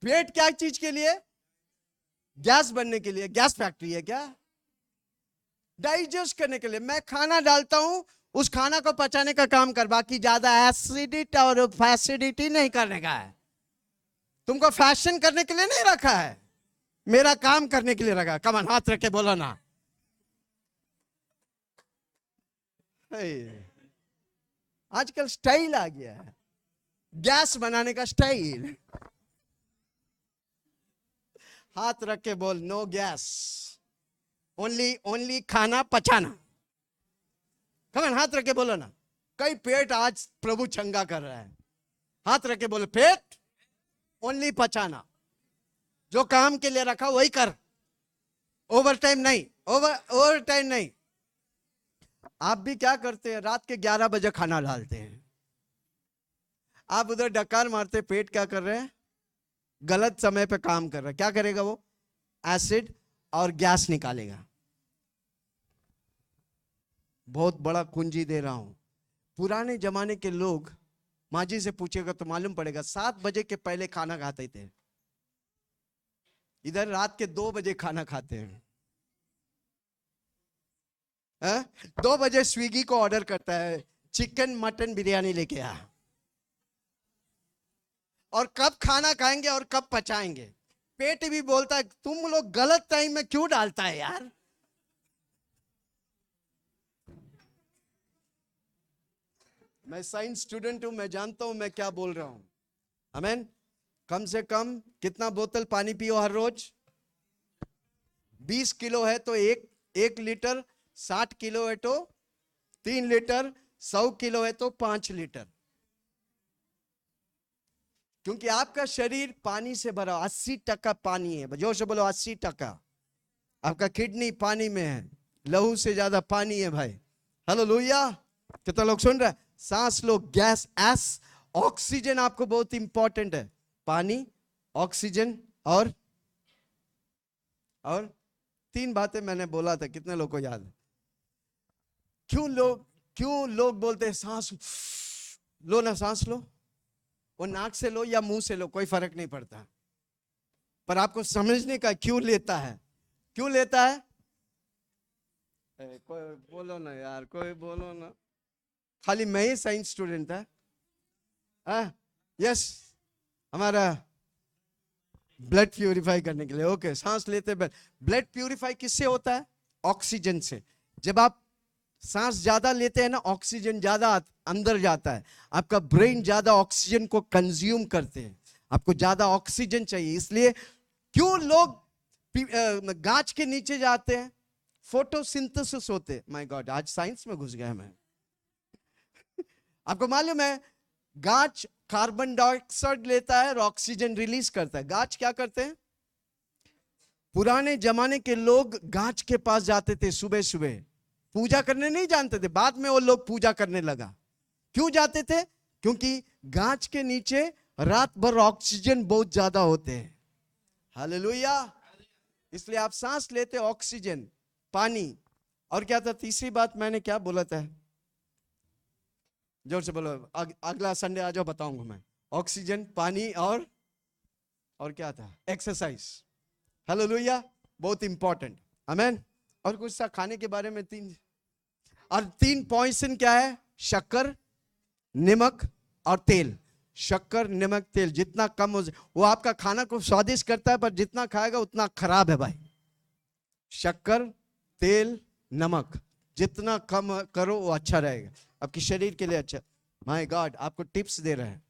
पेट क्या चीज के लिए? गैस बनने के लिए। गैस फैक्ट्री है क्या? डाइजेस्ट करने के लिए। मैं खाना डालता हूं, उस खाना को पचाने का काम कर, बाकी ज्यादा एसिडिटी और फैसिडिटी नहीं करने का है। तुमको फैशन करने के लिए नहीं रखा है, मेरा काम करने के लिए रखा है। कमान हाथ रख के बोलो ना। आजकल स्टाइल आ गया है, गैस बनाने का स्टाइल। हाथ रख के बोल, नो गैस, ओनली खाना पचाना। कमान हाथ रख के बोलो ना। कई पेट आज प्रभु चंगा कर रहा है। हाथ रख के बोलो, पेट ओनली पचाना, जो काम के लिए रखा वही कर, ओवर टाइम नहीं, ओवर टाइम नहीं। आप भी क्या करते हैं? रात के 11 बजे खाना डालते हैं, आप उधर डकार मारते, पेट क्या कर रहे हैं? गलत समय पे काम कर रहा है। क्या करेगा वो? एसिड और गैस निकालेगा। बहुत बड़ा कुंजी दे रहा हूं। पुराने जमाने के लोग, माँ जी से पूछेगा तो मालूम पड़ेगा, 7 बजे के पहले खाना खाते थे। इधर रात के 2 बजे खाना खाते हैं। 2 बजे स्विगी को ऑर्डर करता है, चिकन मटन बिरयानी लेके आ, और कब खाना खाएंगे और कब पचाएंगे। पेट भी बोलता है तुम लोग गलत टाइम में क्यों डालता है यार। मैं साइंस स्टूडेंट हूं, मैं जानता हूं मैं क्या बोल रहा हूं। आमीन। कम से कम कितना बोतल पानी पियो हर रोज? 20 किलो है तो 1 लीटर, 60 किलो है तो 3 लीटर, 100 किलो है तो 5 लीटर। क्योंकि आपका शरीर पानी से भरा, 80% पानी है। जोर से बोलो 80%। आपका किडनी पानी में है, लहू से ज्यादा पानी है भाई। हालेलुया। कितना लोग सुन रहे हैं? सांस लो, गैस, ऑक्सीजन आपको बहुत इंपॉर्टेंट है। पानी, ऑक्सीजन और 3 बातें मैंने बोला था, कितने लोग को याद है? क्यों लोग बोलते हैं सांस लो ना, सांस लो, वो नाक से लो या मुंह से लो, कोई फर्क नहीं पड़ता, पर आपको समझने का क्यों लेता है, क्यों लेता है? कोई बोलो ना यार, कोई बोलो ना। खाली मैं ही साइंस स्टूडेंट था। यस, हमारा ब्लड प्यूरिफाई करने के लिए। ओके, सांस लेते ब्लड प्यूरिफाई किससे होता है? ऑक्सीजन से। जब आप सांस ज्यादा लेते हैं ना, ऑक्सीजन ज्यादा अंदर जाता है, आपका ब्रेन ज्यादा ऑक्सीजन को कंज्यूम करते हैं, आपको ज्यादा ऑक्सीजन चाहिए। इसलिए क्यों लोग गाछ के नीचे जाते हैं? फोटोसिंथेसिस होते। माय गॉड, आज साइंस में घुस गया मैं। आपको मालूम है गाछ कार्बन डाइऑक्साइड लेता है और ऑक्सीजन रिलीज करता है। गाछ क्या करते हैं? पुराने जमाने के लोग गाछ के पास जाते थे सुबह सुबह, पूजा करने नहीं जानते थे, बाद में वो लोग पूजा करने लगा। क्यों जाते थे? क्योंकि गाछ के नीचे रात भर ऑक्सीजन बहुत ज्यादा होते हैं। हालेलुया। इसलिए आप सांस लेते ऑक्सीजन, पानी, और क्या था तीसरी बात मैंने क्या बोला था? जोर से बोलो, अगला संडे आ जाओ बताऊंगा मैं। ऑक्सीजन, पानी और क्या था? एक्सरसाइज। हालेलुया, बहुत इंपॉर्टेंट। आमेन। और कुछ सा खाने के बारे में 3 पॉइजन क्या है? शक्कर, नमक और तेल। शक्कर, नमक, तेल जितना कम हो वो आपका खाना को स्वादिष्ट करता है, पर जितना खाएगा उतना खराब है भाई। शक्कर, तेल, नमक जितना कम करो वो अच्छा रहेगा, आपके शरीर के लिए अच्छा। माय गॉड, आपको टिप्स दे रहे हैं।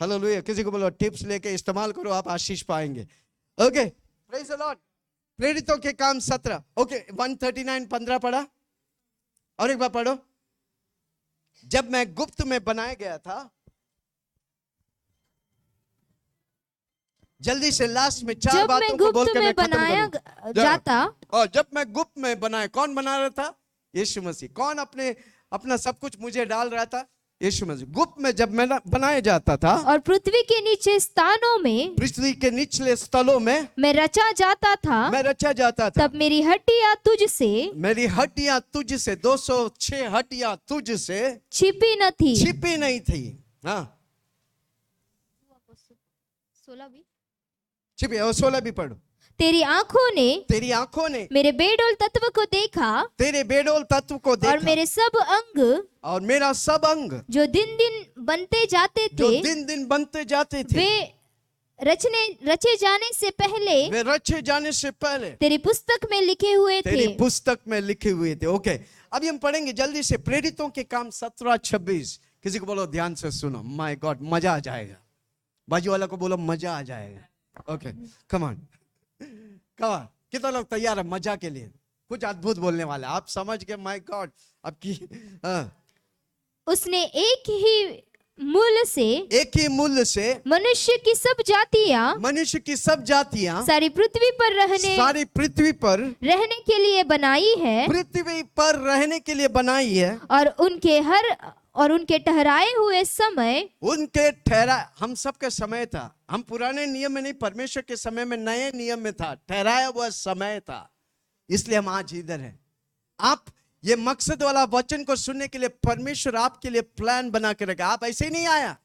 हालेलुया। किसी को बोलो टिप्स लेके इस्तेमाल करो, आप आशीष पाएंगे। Okay, praise the Lord. प्रेरितों के काम 17। ओके, 139 15 पढ़ा, और एक बार पढ़ो। जब मैं गुप्त में बनाया गया था, जल्दी से लास्ट में 4 बातों को बोल के मैं खत्म करूं। जाता। और जब मैं गुप्त में बनाया, कौन बना रहा था? यीशु मसीह। कौन अपना सब कुछ मुझे डाल रहा था? यीशु मसीह। गुप्त में जब मैं बनाया जाता था, और पृथ्वी के नीचे स्थानों में, पृथ्वी के निचले स्थलों में मैं रचा जाता था। मैं रचा जाता था। तब मेरी हड्डियां तुझसे, मेरी हड्डियां तुझसे, 206 हड्डियां तुझसे छिपी न थी। छिपी नहीं थी। हाँ, 16 भी छिपी। और 16 भी पढ़ो। तेरी आंखों ने मेरे बेडोल तत्व को देखा, तेरे बेडोल तत्व को देखा, और मेरे सब मेरा सब अंग जो दिन दिन बनते जाते थे, जो दिन दिन बनते जाते थे, वे रचे जाने से पहले, वे रचे जाने से पहले तेरी पुस्तक में लिखे हुए थे। तेरी पुस्तक में लिखे हुए थे। ओके, अभी हम पढ़ेंगे जल्दी से प्रेरितों के काम 17-26। किसी को बोलो ध्यान से सुनो। माय गॉड, मजा आ जाएगा। बाजू वाला को बोलो मजा आ जाएगा। Okay, come on. कितना लोग तैयार है मजा के लिए? कुछ अद्भुत बोलने वाला, आप समझ के। माय गॉड, आपकी उसने एक ही मूल से मनुष्य की सब जातियां सारी पृथ्वी पर रहने के लिए बनाई है। पृथ्वी पर रहने के लिए बनाई है। और उनके ठहराए हुए समय, हम सबके समय था। हम पुराने नियम में नहीं, परमेश्वर के समय में, नए नियम में था। ठहराया हुआ समय था, इसलिए हम आज इधर हैं। आप ये मकसद वाला वचन को सुनने के लिए परमेश्वर आपके लिए प्लान बना के रखा। आप ऐसे ही नहीं आया।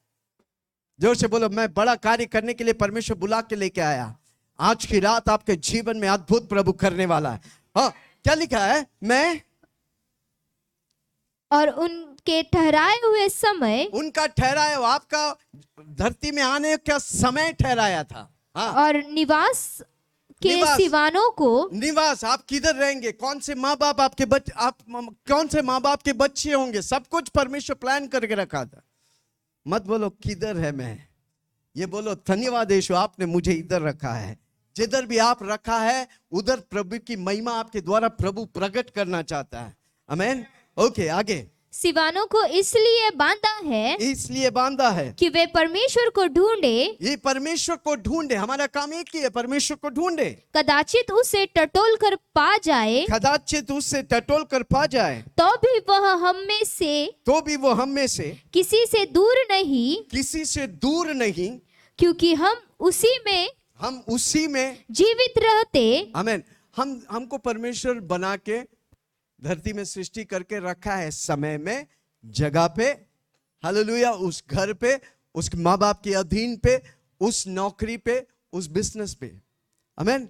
जोर से बोलो, मैं बड़ा कार्य करने के लिए परमेश्वर बुला के लेके आया। आज की रात आपके जीवन में अद्भुत प्रभु करने वाला है। हाँ, क्या लिखा है? मैं और उनके ठहराए हुए समय, उनका ठहराया, आपका धरती में आने का समय ठहराया था। हाँ। और निवास के सिवानों को, निवास, आप किधर रहेंगे, कौन से माँ बाप आपके बच्चे, आप कौन से माँ बाप के बच्चे होंगे, सब कुछ परमेश्वर प्लान करके रखा था। मत बोलो किधर है मैं, ये बोलो धन्यवाद यीशु, आपने मुझे इधर रखा है। जिधर भी आप रखा है उधर प्रभु की महिमा आपके द्वारा प्रभु प्रकट करना चाहता है। आमेन। ओके, आगे। सिवानों को इसलिए बांधा है कि वे परमेश्वर को ढूंढे। ये परमेश्वर को ढूंढे। हमारा काम एक ही है, परमेश्वर को ढूंढे। कदाचित उसे टटोल कर पा जाए, तो भी वह हम में से किसी से दूर नहीं, क्योंकि हम उसी में जीवित रहते। आमेन। हमको परमेश्वर बना के धरती में सृष्टि करके रखा है, समय में, जगह पे, हालेलुया, उस घर पे, उस माँ बाप के अधीन पे, उस नौकरी पे, उस बिजनेस पे। आमेन।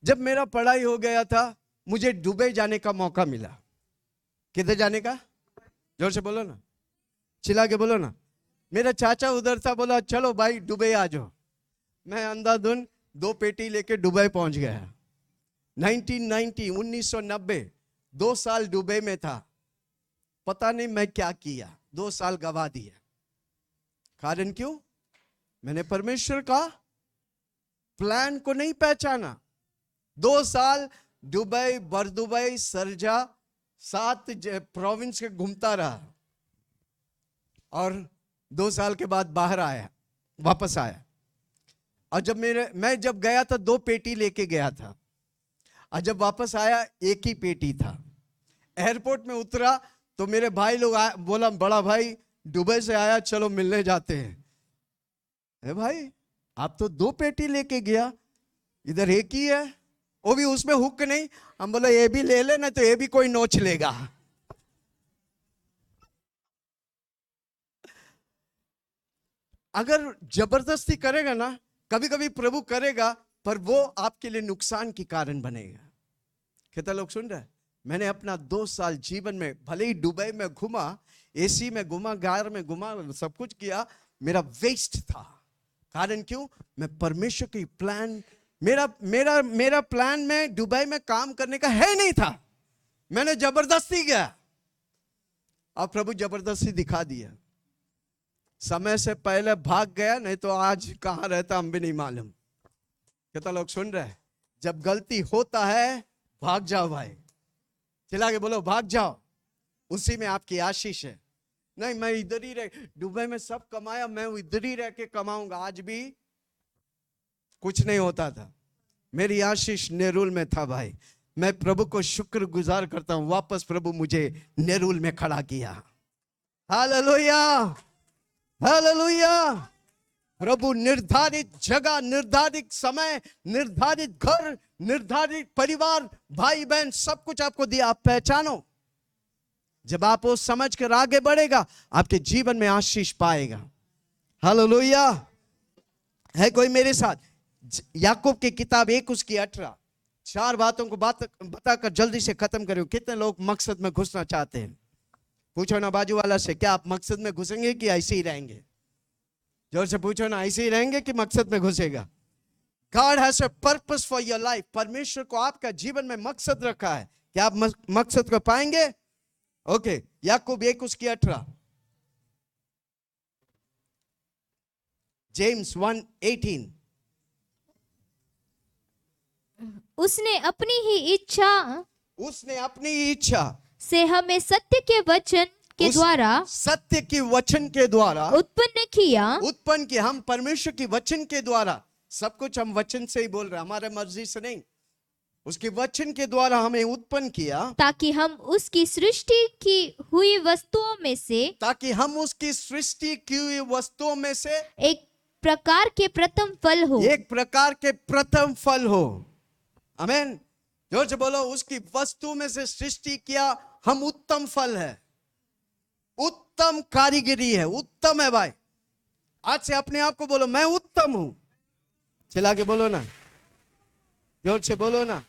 जब मेरा पढ़ाई हो गया था, मुझे दुबई जाने का मौका मिला। किधर जाने का? जोर से बोलो ना, चिल्ला के बोलो ना। मेरा चाचा उधर था, बोला चलो भाई दुबई आ जाओ। मैं अंधाधुन 2 पेटी लेके दुबई पहुंच गया। 1990 2 साल दुबई में था। पता नहीं मैं क्या किया, 2 साल गवा दिया। कारण क्यों? मैंने परमेश्वर का प्लान को नहीं पहचाना। 2 साल दुबई, बरदुबई, सरजा, 7 प्रोविंस के घूमता रहा, और 2 साल के बाद बाहर आया, वापस आया। और मैं जब गया था 2 पेटी लेके गया था, और जब वापस आया 1 ही पेटी था। एयरपोर्ट में उतरा तो मेरे भाई लोग बोला, बड़ा भाई दुबई से आया, चलो मिलने जाते हैं। अरे भाई, आप तो 2 पेटी लेके गया, इधर 1 ही है, वो भी उसमें हुक नहीं। हम बोला ये भी ले लेना, तो ये भी कोई नोच लेगा। अगर जबरदस्ती करेगा ना कभी कभी प्रभु करेगा, पर वो आपके लिए नुकसान के कारण बनेगा। कितना लोग सुन रहे हैं? मैंने अपना 2 साल जीवन में, भले ही दुबई में घुमा, एसी में घुमा, कार में घुमा, सब कुछ किया, मेरा वेस्ट था। कारण क्यों? मैं परमेश्वर की प्लान, मेरा प्लान में दुबई में काम करने का है नहीं था। मैंने जबरदस्ती किया और प्रभु जबरदस्ती दिखा दिया। समय से पहले भाग गया, नहीं तो आज कहां रहता हम भी नहीं मालूम। कितना लोग सुन रहे हैं? जब गलती होता है भाग जाओ भाई, चिल्ला के बोलो भाग जाओ, उसी में आपकी आशीष है। नहीं मैं इधर ही रह, दुबई में सब कमाया, मैं इधर ही रह के कमाऊंगा, आज भी कुछ नहीं होता था। मेरी आशीष नेरुल में था भाई। मैं प्रभु को शुक्रगुजार करता हूं, वापस प्रभु मुझे नेरुल में खड़ा किया। Hallelujah, hallelujah. प्रभु निर्धारित जगह, निर्धारित समय, निर्धारित घर, निर्धारित परिवार, भाई बहन, सब कुछ आपको दिया। आप पहचानो। जब आप वो समझ कर आगे बढ़ेगा, आपके जीवन में आशीष पाएगा। हालेलुया। है कोई मेरे साथ? याकूब की किताब 1 उसकी 18। 4 बातों को बताकर जल्दी से खत्म करो। कितने लोग मकसद में घुसना चाहते हैं? पूछो ना बाजू वाला से, क्या आप मकसद में घुसेंगे कि ऐसे ही रहेंगे? जोर से पूछो ना, ऐसे ही रहेंगे कि मकसद में घुसेगा? God has a purpose for your life. परमेश्वर को आपका जीवन में मकसद रखा है। क्या आप मकसद को पाएंगे? ओके, याकूब 1 उसकी 18, जेम्स 1:18। उसने अपनी ही इच्छा से हमें सत्य के वचन के द्वारा, सत्य के वचन के द्वारा उत्पन्न किया। हम परमेश्वर के वचन के द्वारा, सब कुछ हम वचन से ही बोल रहे हैं, हमारे मर्जी से नहीं। उसके वचन के द्वारा हमें उत्पन्न किया, ताकि हम उसकी सृष्टि की हुई वस्तुओं में से एक प्रकार के प्रथम फल हो। आमीन। जोर से बोलो, उसकी वस्तु में से सृष्टि किया, हम उत्तम फल है, उत्तम कारीगरी है, उत्तम है भाई। आज से अपने आप को बोलो, मैं उत्तम हूं। चिल्ला के बोलो ना, जोर से बोलो ना।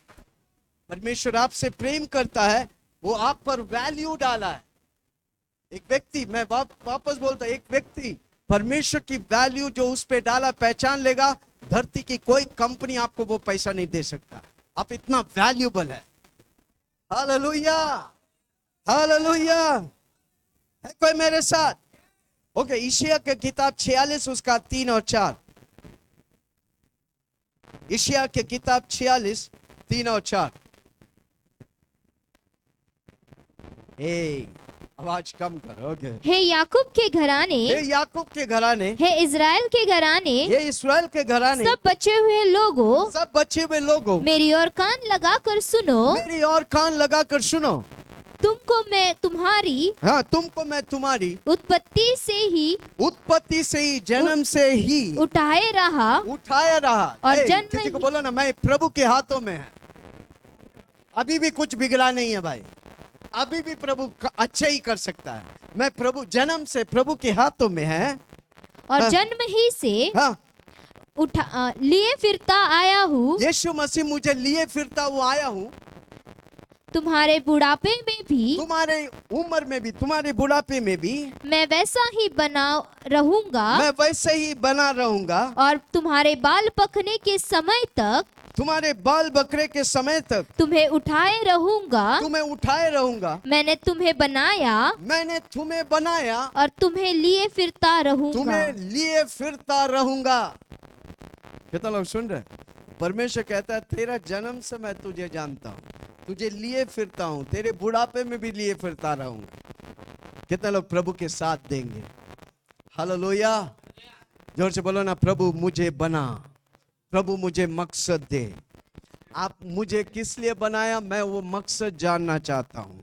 परमेश्वर आपसे प्रेम करता है, वो आप पर वैल्यू डाला है। एक व्यक्ति, मैं वापस बोलता, एक व्यक्ति परमेश्वर की वैल्यू जो उस पे डाला पहचान लेगा, धरती की कोई कंपनी आपको वो पैसा नहीं दे सकता। आप इतना वैल्यूबल है। Hallelujah, hallelujah. है कोई मेरे साथ? ओके, यशायाह की किताब 46 उसका 3 और 4। यशायाह की किताब 46 3 और 4। आवाज कम कर। ओके। हे याकूब के घराने, हे इजराइल के घराने, सब बचे हुए लोगों, मेरी ओर कान लगाकर सुनो। तुमको मैं तुम्हारी उत्पत्ति से ही जन्म से ही उठाए रहा और जन्म किसी को बोलो ना, मैं प्रभु के हाथों में है। अभी भी कुछ बिगड़ा नहीं है भाई, अभी भी प्रभु अच्छा ही कर सकता है। मैं प्रभु जन्म से प्रभु के हाथों में है और जन्म ही से लिए फिरता आया हूँ। यीशु मसीह मुझे लिए फिरता हुआ आया हूँ। तुम्हारे बुढ़ापे में भी, तुम्हारे उम्र में भी, तुम्हारे बुढ़ापे में भी मैं वैसा ही बना रहूंगा और तुम्हारे बाल पकने के समय तक, तुम्हें उठाए रहूंगा। मैंने तुम्हें बनाया और तुम्हें लिए फिरता रहूंगा। कितना लोग सुन रहे? परमेश्वर कहता है, तेरा जन्म से मैं तुझे जानता हूँ, तुझे लिए फिरता हूँ, तेरे बुढ़ापे में भी लिए फिरता रहूंगा। कितना लोग प्रभु के साथ देंगे? हालेलुया। जोर से बोलो ना, प्रभु मुझे बना, प्रभु मुझे मकसद दे। आप मुझे किस लिए बनाया, मैं वो मकसद जानना चाहता हूँ।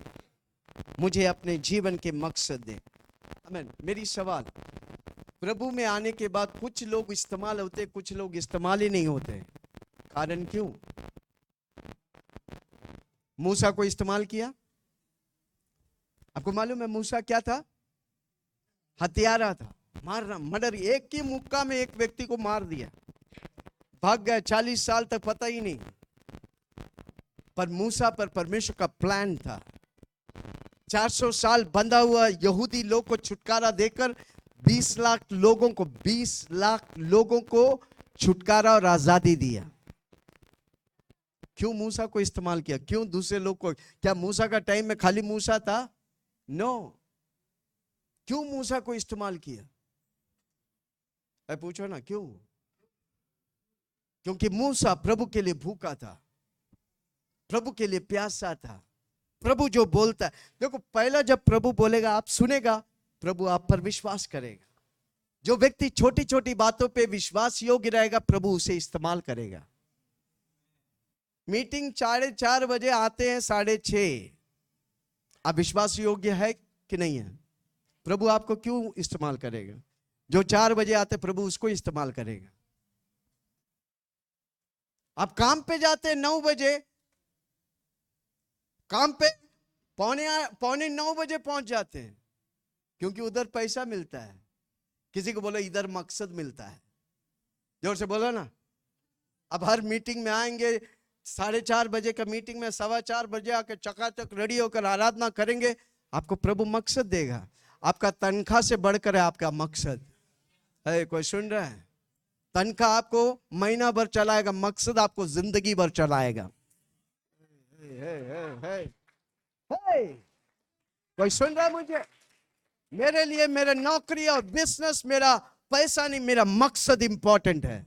मुझे अपने जीवन के मकसद दे। आमीन। मेरी सवाल, प्रभु में आने के बाद कुछ लोग इस्तेमाल होते, कुछ लोग इस्तेमाल ही नहीं होते। कारण क्यों? मूसा को इस्तेमाल किया, आपको मालूम है मूसा क्या था? हत्यारा था, मारना, मर्डर। एक ही मुक्का में एक व्यक्ति को मार दिया। भाग गए 40 साल तक, पता ही नहीं। पर मूसा पर परमेश्वर का प्लान था। 400 साल बंधा हुआ यहूदी लोग को छुटकारा देकर 20 लाख लोगों को छुटकारा और आजादी दिया। क्यों मूसा को इस्तेमाल किया? क्यों दूसरे लोग को? क्या मूसा का टाइम में खाली मूसा था? नो। क्यों मूसा को इस्तेमाल किया? पूछो ना क्यों? क्योंकि मूसा प्रभु के लिए भूखा था, प्रभु के लिए प्यासा था। प्रभु जो बोलता है, देखो पहला जब प्रभु बोलेगा आप सुनेगा, प्रभु आप पर विश्वास करेगा। जो व्यक्ति छोटी छोटी बातों पे विश्वास योग्य रहेगा, प्रभु उसे इस्तेमाल करेगा। मीटिंग 4:30 बजे आते हैं, 6:30 आप विश्वास योग्य है कि नहीं है? प्रभु आपको क्यों इस्तेमाल करेगा? जो 4 बजे आते प्रभु उसको इस्तेमाल करेगा। आप काम पे जाते हैं 9 बजे, काम पे पौने 9 बजे पहुंच जाते हैं, क्योंकि उधर पैसा मिलता है। किसी को बोलो इधर मकसद मिलता है, जोर से बोलो ना। अब हर मीटिंग में आएंगे, 4:30 बजे का मीटिंग में 4:15 बजे आकर चकाचक रेडी होकर आराधना करेंगे, आपको प्रभु मकसद देगा। आपका तनख्वाह से बढ़कर है आपका मकसद है। कोई सुन रहा है? तनख्वाह आपको महीना भर चलाएगा, मकसद आपको जिंदगी भर चलाएगा। कोई सुन रहा है मुझे? मेरे लिए मेरा नौकरी और बिजनेस, मेरा पैसा नहीं, मेरा मकसद इंपॉर्टेंट है।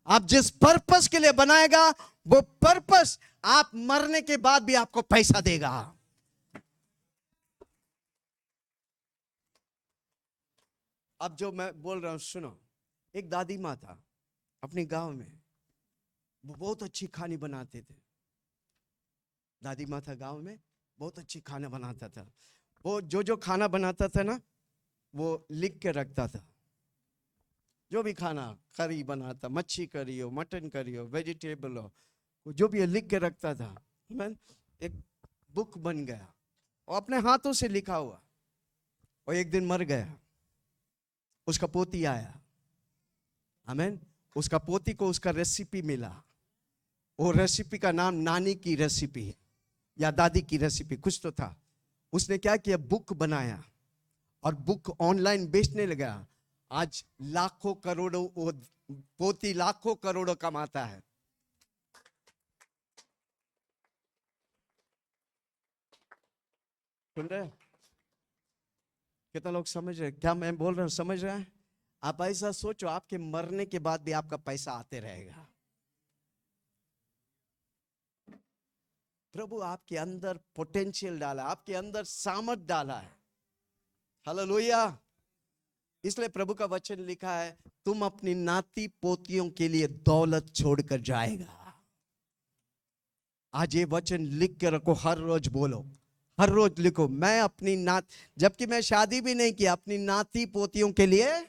आप जिस पर्पस के लिए बनाएगा, वो पर्पस आप मरने के बाद भी आपको पैसा देगा। अब जो मैं बोल रहा हूं सुनो। एक दादी माँ था अपने गांव में, वो बहुत अच्छी खाने बनाते थे। दादी माँ था गांव में, बहुत अच्छी खाना बनाता था। वो जो खाना बनाता था ना, वो लिख के रखता था। जो भी खाना, करी बनाता, मच्छी करी हो, मटन करी हो, वेजिटेबल हो, जो भी लिख के रखता था। एक बुक बन गया और अपने हाथों से लिखा हुआ। और एक दिन मर गया, उसका पोती आया। आमीन। उसका पोती को उसका रेसिपी मिला। वो रेसिपी का नाम नानी की रेसिपी या दादी की रेसिपी कुछ तो था। उसने क्या किया, बुक बनाया और बुक ऑनलाइन बेचने लगा। आज लाखों करोड़ों, वो पोती लाखों करोड़ों कमाता है। सुन रहे? कितना लोग समझ रहे क्या मैं बोल रहा हूं? समझ रहे हैं? आप ऐसा सोचो, आपके मरने के बाद भी आपका पैसा आते रहेगा। प्रभु आपके अंदर पोटेंशियल डाला, आपके अंदर सामर्थ डाला है। हालेलुया। इसलिए प्रभु का वचन लिखा है, तुम अपनी नाती पोतियों के लिए दौलत छोड़कर जाएगा। आज ये वचन लिख के रखो, हर रोज बोलो, हर रोज लिखो, मैं अपनी जबकि मैं शादी भी नहीं किया, अपनी नाती पोतियों के लिए।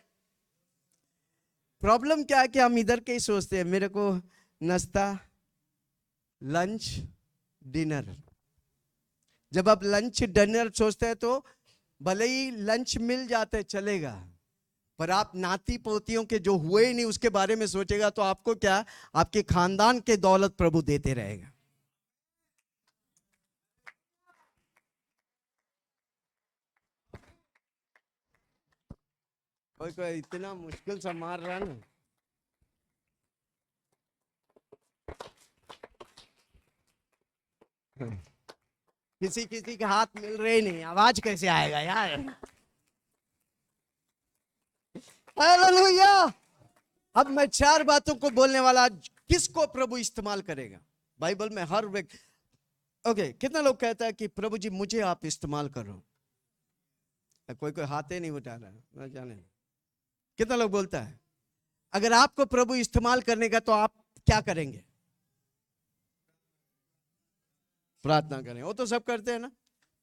प्रॉब्लम क्या है कि हम इधर के ही सोचते हैं, मेरे को नाश्ता, लंच, डिनर। जब आप लंच डिनर सोचते हैं तो भले ही लंच मिल जाते चलेगा, पर आप नाती पोतियों के जो हुए ही नहीं उसके बारे में सोचेगा तो आपको क्या, आपके खानदान के दौलत प्रभु देते रहेगा। कोई कोई इतना मुश्किल से मार रहा है ना। किसी किसी के हाथ मिल रहे नहीं, आवाज कैसे आएगा यार? हालेलुया। अब मैं 4 बातों को बोलने वाला, किसको प्रभु इस्तेमाल करेगा? बाइबल में हर व्यक्ति। ओके, कितना लोग कहता है कि प्रभु जी मुझे आप इस्तेमाल करो? कोई कोई हाथ ही नहीं उठा रहा है, मैं जाने। कितना लोग बोलता है अगर आपको प्रभु इस्तेमाल करने का तो आप क्या करेंगे? प्रार्थना करें। वो तो सब करते हैं ना।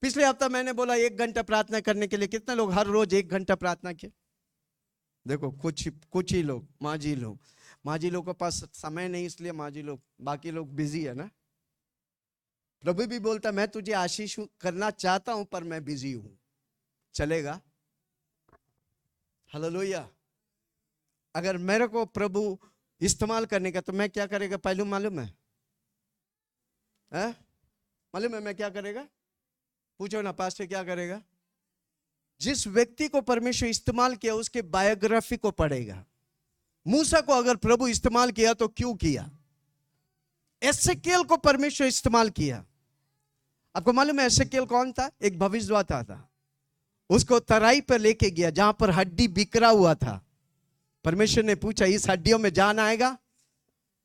पिछले हफ्ता मैंने बोला 1 घंटा प्रार्थना करने के लिए। कितने लोग हर रोज 1 घंटा प्रार्थना किए? देखो कुछ ही लोग, माजी लोग के पास समय नहीं, इसलिए माजी लोग, बाकी लोग बिजी है ना। प्रभु भी बोलता मैं तुझे आशीष करना चाहता हूं पर मैं बिजी हूं, चलेगा? हालेलुया। अगर मेरे को प्रभु इस्तेमाल करने का, तो मैं क्या करेगा पहलू मालूम है? मालूम है मैं क्या करेगा? पूछो ना पास्टर क्या करेगा? जिस व्यक्ति को परमेश्वर इस्तेमाल किया उसके बायोग्राफी को पढ़ेगा। मूसा को अगर प्रभु इस्तेमाल किया तो क्यों किया? एसेकिएल को परमेश्वर इस्तेमाल किया। आपको मालूम है एसेकिएल कौन था? एक भविष्यद्वक्ता था। उसको तराई पर लेके गया जहां पर हड्डी बिखरा हुआ था। परमेश्वर ने पूछा इस हड्डियों में जान आएगा?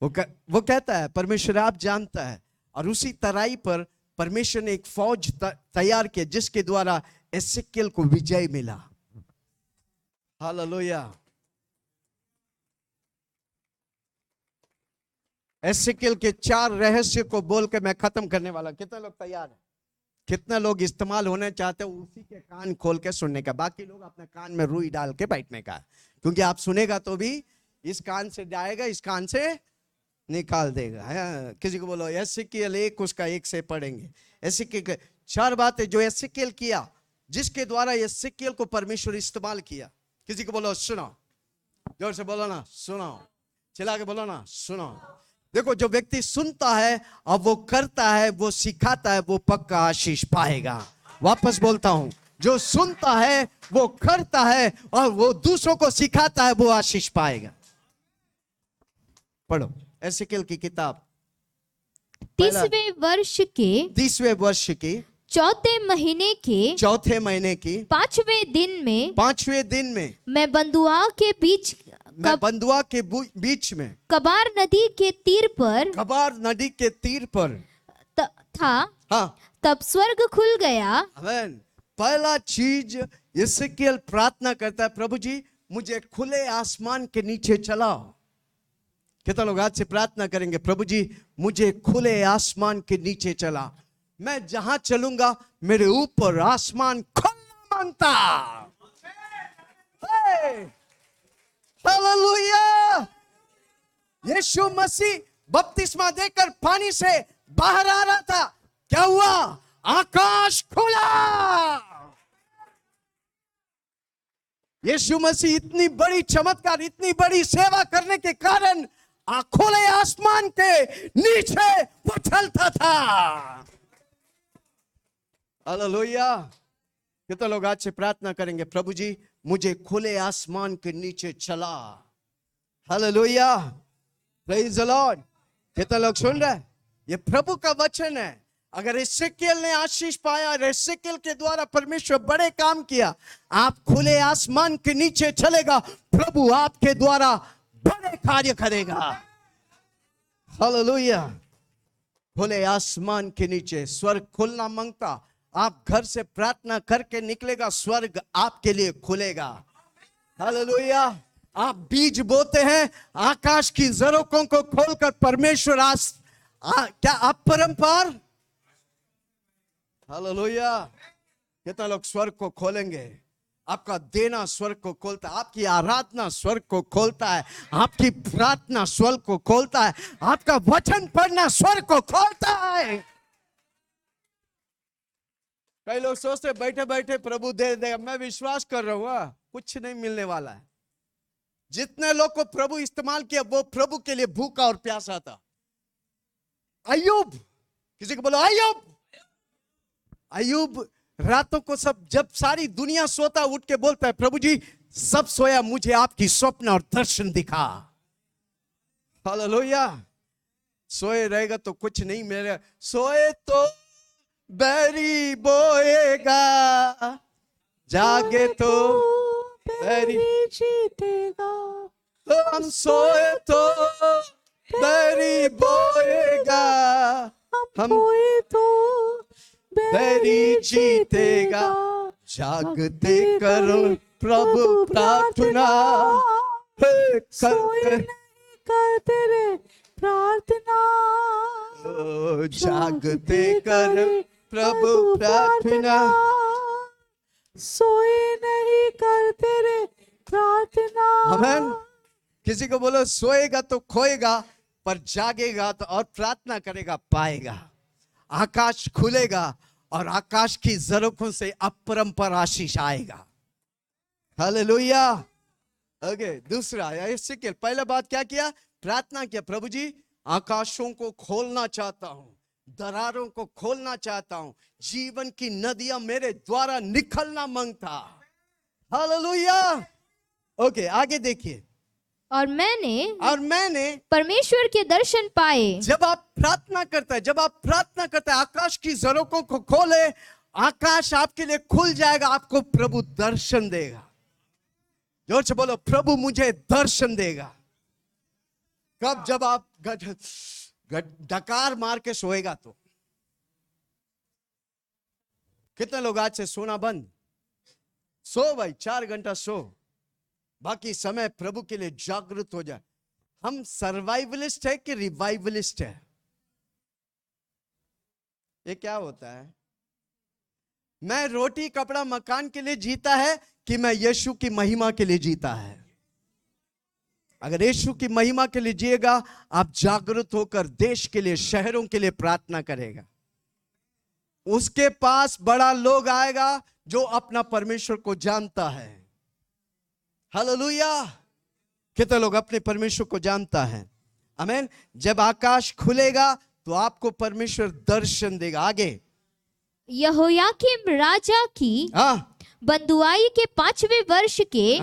वो कहता है परमेश्वर आप जानता है। और उसी तराई पर परमेश्वर ने एक फौज तैयार किया जिसके द्वारा एसेकिएल को विजय मिला। हालेलुया। एसेकिएल के 4 रहस्य को बोल के मैं खत्म करने वाला। कितने लोग तैयार हैं? कितने लोग इस्तेमाल होने चाहते हो उसी के कान खोल के सुनने का? बाकी लोग अपने कान में रुई डाल के बैठने का, क्योंकि आप सुनेगा तो भी इस कान से जाएगा, इस कान से निकाल देगा। किसी को बोलो एसेकिएल 1 उसका 1 से पढ़ेंगे। एसेकिएल 4 बातें जो एसेकिएल किया, जिसके द्वारा एसेकिएल को परमेश्वर इस्तेमाल किया। किसी को बोलो सुनो, जोर से बोलो ना सुनो, चिल्ला के बोलो ना सुनो। देखो जो व्यक्ति सुनता है और वो करता है, वो सिखाता है, वो पक्का आशीष पाएगा। वापस बोलता हूं, जो सुनता है वो करता है और वो दूसरों को सिखाता है, वो आशीष पाएगा। पढ़ो एसेकिएल की किताब 30वें वर्ष के चौथे महीने के 5वें दिन में मैं बंदुआ के बीच में कबार नदी के तीर पर था। हाँ, तब स्वर्ग खुल गया। आमीन। पहला चीज एसेकिएल प्रार्थना करता है, प्रभु जी मुझे खुले आसमान के नीचे चलाओ। कितना लोग आज से प्रार्थना करेंगे, प्रभु जी मुझे खुले आसमान के नीचे चला। मैं जहां चलूंगा मेरे ऊपर आसमान खुलना मांगता। हालेलुया। यीशु मसीह बपतिस्मा देकर पानी से बाहर आ रहा था, क्या हुआ? आकाश खुला। यीशु मसीह इतनी बड़ी चमत्कार, इतनी बड़ी सेवा करने के कारण खुले आसमान के नीचे वो चलता था। हालेलुया। कितने लोग आज से प्रार्थना करेंगे, प्रभु जी मुझे खुले आसमान के नीचे चला। Hallelujah, praise the Lord. कितने लोग सुन रहे हैं? ये प्रभु का वचन है। अगर एसेकिएल ने आशीष पाया और एसेकिएल के द्वारा परमेश्वर बड़े काम किया, आप खुले आसमान के नीचे चलेगा, प्रभु आपके द्वारा बड़े कार्य करेगा। हालेलुया। खुले आसमान के नीचे स्वर्ग खुलना मांगता। आप घर से प्रार्थना करके निकलेगा, स्वर्ग आपके लिए खुलेगा। हालेलुया। आप बीज बोते हैं, आकाश की जरों को खोलकर परमेश्वर क्या आप परंपार। हालेलुया। कितना लोग स्वर्ग को खोलेंगे? आपका देना स्वर्ग को खोलता है, आपकी आराधना स्वर्ग को खोलता है, आपकी प्रार्थना स्वर्ग को खोलता है, आपका वचन पढ़ना स्वर्ग को खोलता है। कई लोग सोचते बैठे बैठे प्रभु दे देगा। मैं विश्वास कर रहा हूं कुछ नहीं मिलने वाला है। जितने लोग को प्रभु इस्तेमाल किया वो प्रभु के लिए भूखा और प्यासा था। अय्यूब, किसी को बोलो अय्यूब। अय्यूब रातों को सब, जब सारी दुनिया सोता, उठ के बोलता है प्रभु जी सब सोया, मुझे आपकी स्वप्न और दर्शन दिखा। हालेलुया। सोए रहेगा तो कुछ नहीं मिलेगा। सोए तो बैरी बोएगा, जागे तो बैरी जीतेगा। तो हम सोए तो बैरी बोएगा, हम कोई तो बैरी जीतेगा। जागते करो प्रभु प्रार्थना, करते रे प्रार्थना। जागते कर प्रभु प्रार्थना, सोए नहीं करते रे प्रार्थना। आमीन। किसी को बोलो सोएगा तो खोएगा, पर जागेगा तो और प्रार्थना करेगा पाएगा। आकाश खुलेगा और आकाश की जरों से अपरंपार आशीष आएगा। हालेलुया। ओके, दूसरा एसेकिएल पहला बात क्या किया? प्रार्थना किया, प्रभु जी आकाशों को खोलना चाहता हूं, दरारों को खोलना चाहता हूं, जीवन की नदियां मेरे द्वारा निकलना मांगता। हालेलुया। ओके, आगे देखिए। और मैंने परमेश्वर के दर्शन पाए। जब आप प्रार्थना करते हैं, जब आप प्रार्थना करते हैं, आकाश की झरोखों को खोले, आकाश आपके लिए खुल जाएगा, आपको प्रभु दर्शन देगा। जोर से बोलो, प्रभु मुझे दर्शन देगा। कब? जब आप डकार मार के सोएगा तो। कितने लोग आज से सोना बंद? सो भाई, 4 घंटा सो, बाकी समय प्रभु के लिए जागृत हो जाए। हम सर्वाइवलिस्ट है कि रिवाइवलिस्ट है? ये क्या होता है? मैं रोटी कपड़ा मकान के लिए जीता है कि मैं यीशु की महिमा के लिए जीता है? अगर यीशु की महिमा के लिए जिएगा, आप जागृत होकर देश के लिए, शहरों के लिए प्रार्थना करेगा। उसके पास बड़ा लोग आएगा जो अपना परमेश्वर को जानता है। हालेलुया। कितने लोग अपने परमेश्वर को जानता है? आमीन। जब आकाश खुलेगा तो आपको परमेश्वर दर्शन देगा। आगे, यहोयाकीम राजा की बंदुआई के 5वें वर्ष के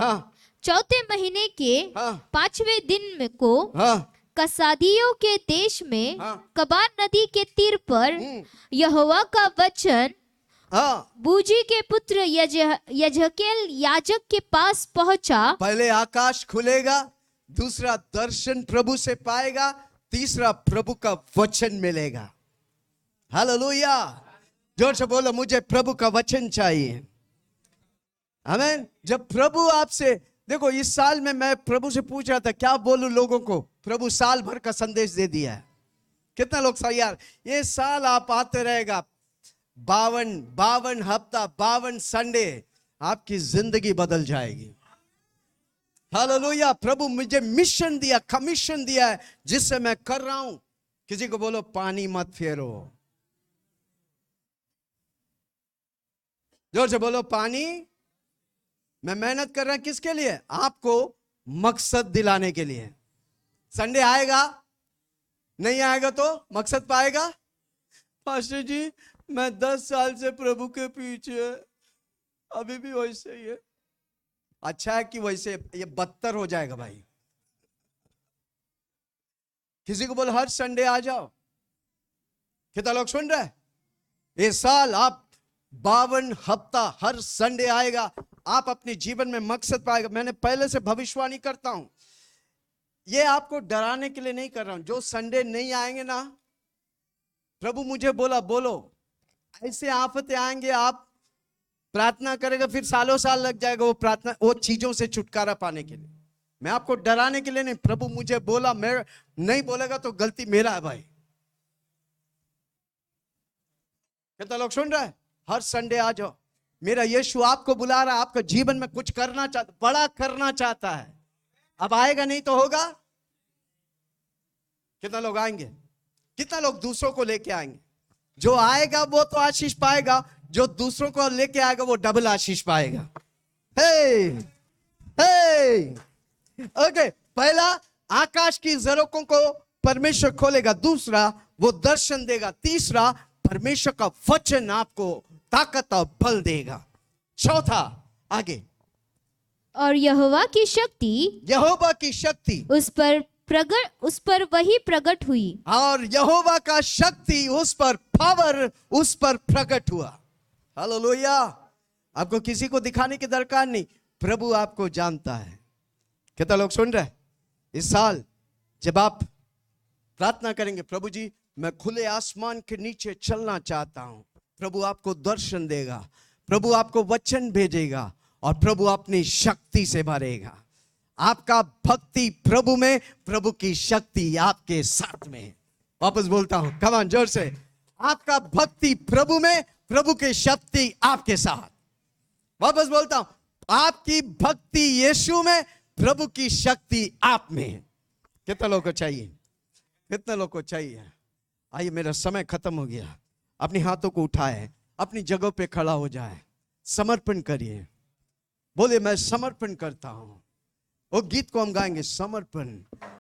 4थे महीने के 5वें दिन में को कसादियों के देश में कबार नदी के तीर पर यहोवा का वचन बूजी के पुत्र यजकेल याजक के पास पहुंचा। पहले आकाश खुलेगा, दूसरा दर्शन प्रभु से पाएगा, तीसरा प्रभु का वचन मिलेगा। हालेलुया। जोर से बोलो, मुझे प्रभु का वचन चाहिए। आमीन। जब प्रभु आपसे, देखो इस साल में मैं प्रभु से पूछ रहा था क्या बोलूं लोगों को, प्रभु साल भर का संदेश दे दिया है। कितना लोग सही यार, ये साल आप आते रहेगा, 52 हफ्ता, 52 संडे, आपकी जिंदगी बदल जाएगी। हालेलुया। प्रभु मुझे मिशन दिया, कमीशन दिया है, जिससे मैं कर रहा हूं। किसी को बोलो पानी मत फेरो। जोर से बोलो, पानी। मैं मेहनत कर रहा हूं किसके लिए? आपको मकसद दिलाने के लिए। संडे आएगा, नहीं आएगा तो मकसद पाएगा। पास्टर जी मैं 10 साल से प्रभु के पीछे, अभी भी वैसे ही है। अच्छा है कि वैसे, ये बदतर हो जाएगा भाई। किसी को बोलो हर संडे आ जाओ। कितना लोग सुन रहे हैं? इस साल आप 52 हफ्ता हर संडे आएगा, आप अपने जीवन में मकसद पाएगा। मैंने पहले से भविष्यवाणी करता हूं, ये आपको डराने के लिए नहीं कर रहा हूं। जो संडे नहीं आएंगे ना, प्रभु मुझे बोला बोलो, ऐसे आफतें आएंगे, आप प्रार्थना करेगा, फिर सालों साल लग जाएगा वो प्रार्थना, वो चीजों से छुटकारा पाने के लिए। मैं आपको डराने के लिए नहीं, प्रभु मुझे बोला, मैं नहीं बोलेगा तो गलती मेरा है भाई। कितना लोग सुन रहे हैं? हर संडे आ जाओ। मेरा यीशु आपको बुला रहा है, आपका जीवन में कुछ करना चाहता, बड़ा करना चाहता है। अब आएगा नहीं तो होगा। कितना लोग आएंगे? कितना लोग दूसरों को लेके आएंगे? जो आएगा वो तो आशीष पाएगा, जो दूसरों को लेके आएगा वो डबल आशीष पाएगा। हे ओके, पहला आकाश की झरोखों को परमेश्वर खोलेगा, दूसरा वो दर्शन देगा, तीसरा परमेश्वर का वचन आपको ताकत और बल देगा, चौथा आगे। और यहोवा की शक्ति उस पर वही प्रकट हुई। और यहोवा का शक्ति उस पर, पावर उस पर प्रकट हुआ। हालेलुया। आपको किसी को दिखाने की दरकार नहीं, प्रभु आपको जानता है। कितना लोग सुन रहे हैं? इस साल जब आप प्रार्थना करेंगे, प्रभु जी मैं खुले आसमान के नीचे चलना चाहता हूं, प्रभु आपको दर्शन देगा, प्रभु आपको वचन भेजेगा और प्रभु अपनी शक्ति से भरेगा। आपका भक्ति प्रभु में, प्रभु की शक्ति आपके साथ में। वापस बोलता हूं, कम ऑन, जोर से। आपका भक्ति प्रभु में, प्रभु की शक्ति आपके साथ। वापस बोलता हूं, आपकी भक्ति यीशु में, प्रभु की शक्ति आप में। कितना लोगों को चाहिए? कितना लोगों को चाहिए? आइए, मेरा समय खत्म हो गया। अपने हाथों को उठाए, अपनी जगह पे खड़ा हो जाए, समर्पण करिए, बोले मैं समर्पण करता हूं। वो गीत को हम गाएंगे, समर्पण।